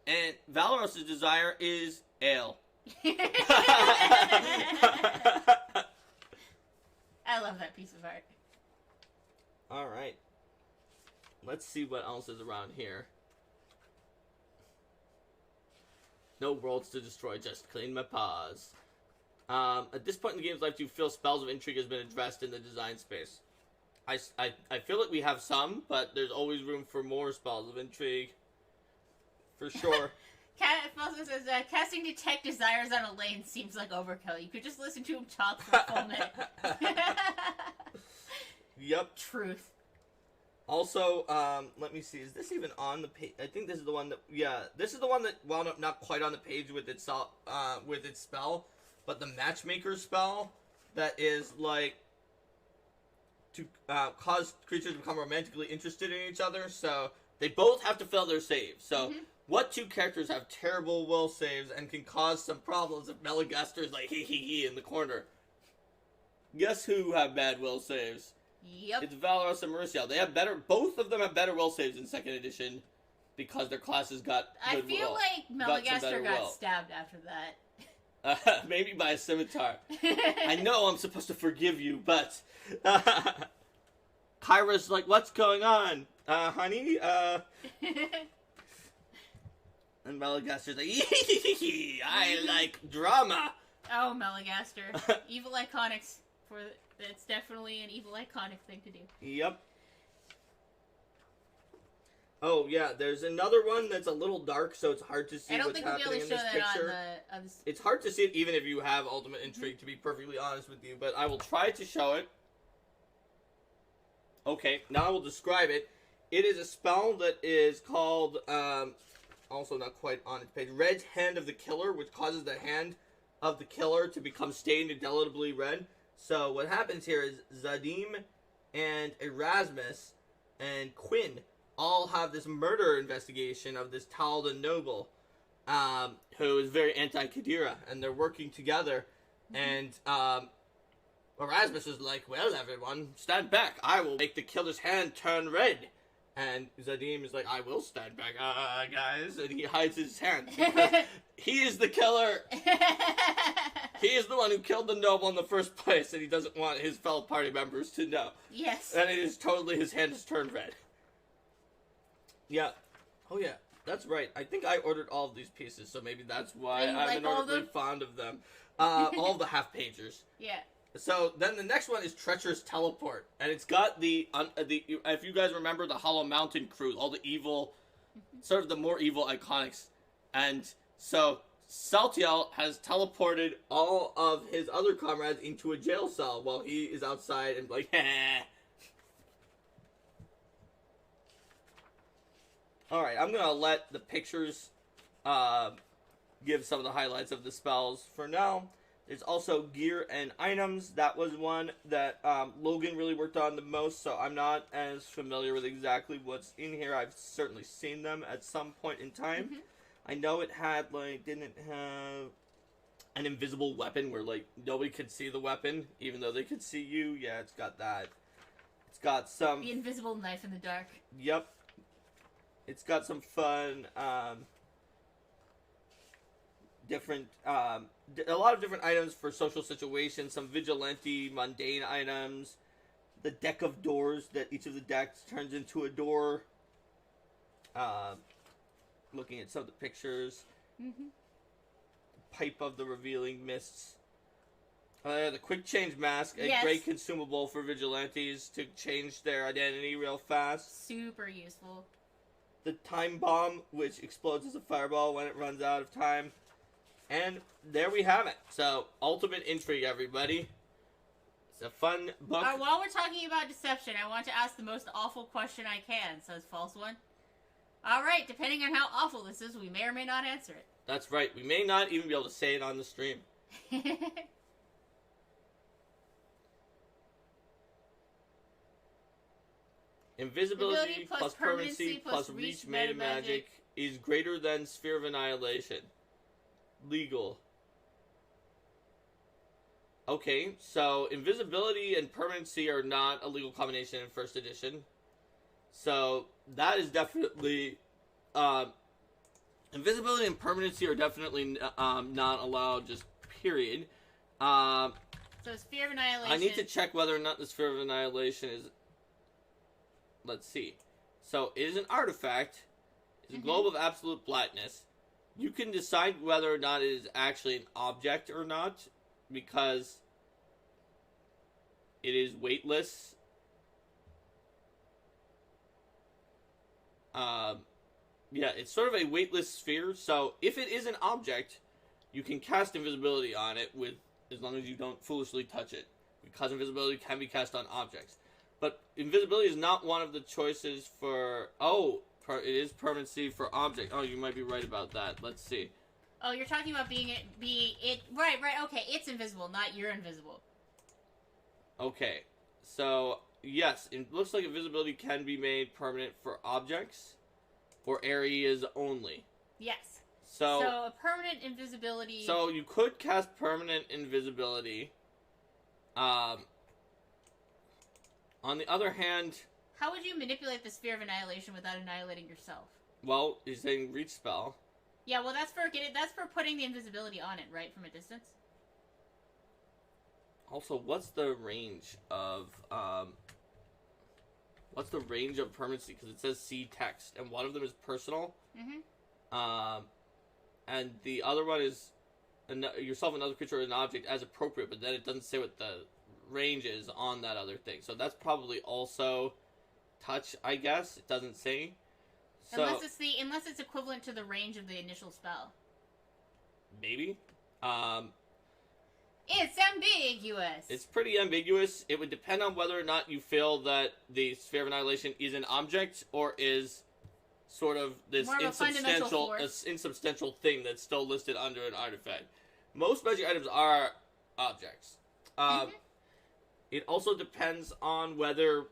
And Valoros's desire is ale. I love that piece of art. Alright. Let's see what else is around here. No worlds to destroy, just clean my paws. At this point in the game's life, do you feel spells of intrigue has been addressed in the design space? I feel like we have some, but there's always room for more spells of intrigue. For sure. Cat also says, casting Detect Desires on Elaine seems like overkill. You could just listen to him talk for a full minute. Yep. Truth. Also, let me see. Is this even on the page? I think this is the one that... Yeah, this is the one that wound up not quite on the page with its spell, but the Matchmaker spell that is, like, to cause creatures to become romantically interested in each other, so they both have to fail their saves. So, what 2 characters have terrible will saves and can cause some problems if Melagaster's like, hee in the corner? Guess who have bad will saves? Yep. It's Valoros and Mauricio. They have both of them have better will saves in 2nd edition because their classes got good I feel will. like Melagaster got stabbed after that. Maybe by a scimitar. I know I'm supposed to forgive you, but... Kyra's like, what's going on? Honey? And Melagaster's like, I like drama. Oh, Melagaster. Evil Iconics. It's definitely an evil iconic thing to do. Yep. Oh, yeah, there's another one that's a little dark, so it's hard to see what's happening in this picture. It's hard to see it even if you have Ultimate Intrigue, to be perfectly honest with you, but I will try to show it. Okay, now I will describe it. It is a spell that is called, also not quite on its page, Red's Hand of the Killer, which causes the hand of the killer to become stained indelibly red. So what happens here is Zadim and Erasmus and Quinn all have this murder investigation of this Taldan noble, who is very anti-Kadira, and they're working together, and Erasmus is like, well, everyone, stand back. I will make the killer's hand turn red. And Zadim is like, I will stand back, guys. And he hides his hand. He is the killer. He is the one who killed the noble in the first place, and he doesn't want his fellow party members to know. Yes. And it is totally his hand has turned red. Yeah. Oh, yeah. That's right. I think I ordered all of these pieces, so maybe that's why I'm inordinately fond of them. All of the half-pagers. Yeah. So then the next one is Treacherous Teleport, and it's got the if you guys remember the Hollow Mountain crew, all the evil, sort of the more evil iconics, and so Saltiel has teleported all of his other comrades into a jail cell while he is outside and like, All right, I'm gonna let the pictures give some of the highlights of the spells for now. There's also gear and items. That was one that Logan really worked on the most, so I'm not as familiar with exactly what's in here. I've certainly seen them at some point in time. Mm-hmm. I know it had, didn't have an invisible weapon where, nobody could see the weapon, even though they could see you. Yeah, it's got that. It's got some... The invisible knife in the dark. Yep. It's got some fun, different, a lot of different items for social situations, some vigilante, mundane items, the deck of doors that each of the decks turns into a door, looking at some of the pictures, pipe of the revealing mists, the quick change mask, a great consumable for vigilantes to change their identity real fast. Super useful. The time bomb, which explodes as a fireball when it runs out of time. And there we have it. So, Ultimate Intrigue, everybody. It's a fun book. While we're talking about deception, I want to ask the most awful question I can, says False One. Alright, depending on how awful this is, we may or may not answer it. That's right. We may not even be able to say it on the stream. Invisibility plus permanency plus reach meta magic is greater than Sphere of Annihilation. Legal. Okay, so invisibility and permanency are not a legal combination in first edition. So that is definitely invisibility and permanency are definitely not allowed, just period. So Sphere of Annihilation. I need to check whether or not the Sphere of Annihilation is... Let's see. So it is an artifact. It's a globe of absolute blackness. You can decide whether or not it is actually an object or not, because it is weightless. Yeah, it's sort of a weightless sphere, so if it is an object, you can cast invisibility on it as long as you don't foolishly touch it, because invisibility can be cast on objects. But invisibility is not one of the choices for... it is permanency for object. Oh, you might be right about that. Let's see. Oh, you're talking about right, okay, it's invisible, not you're invisible. Okay, so, yes, it looks like invisibility can be made permanent for objects or areas only. Yes. So a permanent invisibility... So you could cast permanent invisibility. On the other hand... How would you manipulate the Sphere of Annihilation without annihilating yourself? Well, you're saying reach spell. Yeah, well, that's for putting the invisibility on it, right, from a distance? Also, what's the range of permanency? Because it says see text, and one of them is personal. And the other one is yourself, another creature, or an object as appropriate, but then it doesn't say what the range is on that other thing. So that's probably also touch, I guess. It doesn't say. So, unless it's equivalent to the range of the initial spell. Maybe. It's ambiguous. It's pretty ambiguous. It would depend on whether or not you feel that the Sphere of Annihilation is an object or is sort of this insubstantial thing that's still listed under an artifact. Most magic items are objects. It also depends on whether,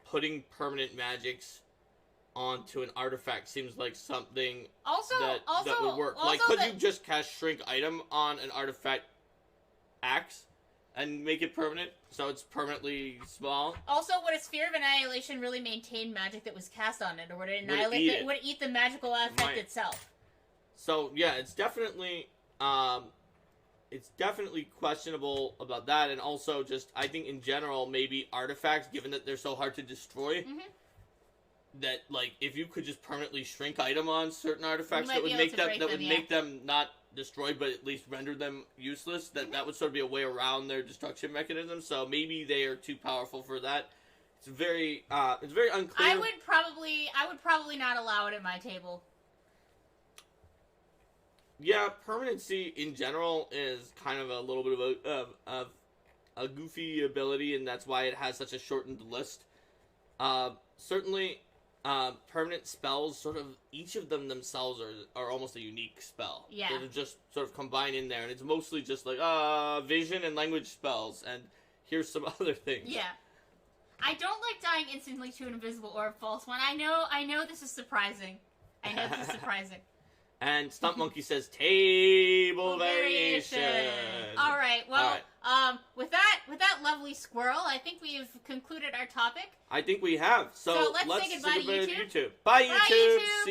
putting permanent magics onto an artifact seems like something that would work. Could you just cast Shrink Item on an artifact axe and make it permanent, so it's permanently small. Also, would a Sphere of Annihilation really maintain magic that was cast on it, or would it annihilate it? Would it eat the magical effect itself? So yeah, it's definitely questionable about that, and also just I think in general maybe artifacts, given that they're so hard to destroy. Mm-hmm. That like if you could just permanently shrink item on certain artifacts, that would make make them not destroyed, but at least render them useless. That would sort of be a way around their destruction mechanism. So maybe they are too powerful for that. It's very unclear. I would probably not allow it at my table. Yeah, permanency in general is kind of a little bit of a goofy ability, and that's why it has such a shortened list. Certainly. Permanent spells, sort of, each of them themselves are almost a unique spell. Yeah. They're just sort of combined in there, and it's mostly just like, vision and language spells, and here's some other things. Yeah. I don't like dying instantly to an invisible or a false one. I know this is surprising. And Stump Monkey says, table variation. All right, well, with that lovely squirrel, I think we've concluded our topic. I think we have. So let's say goodbye to YouTube. Bye, YouTube. Bye, YouTube. See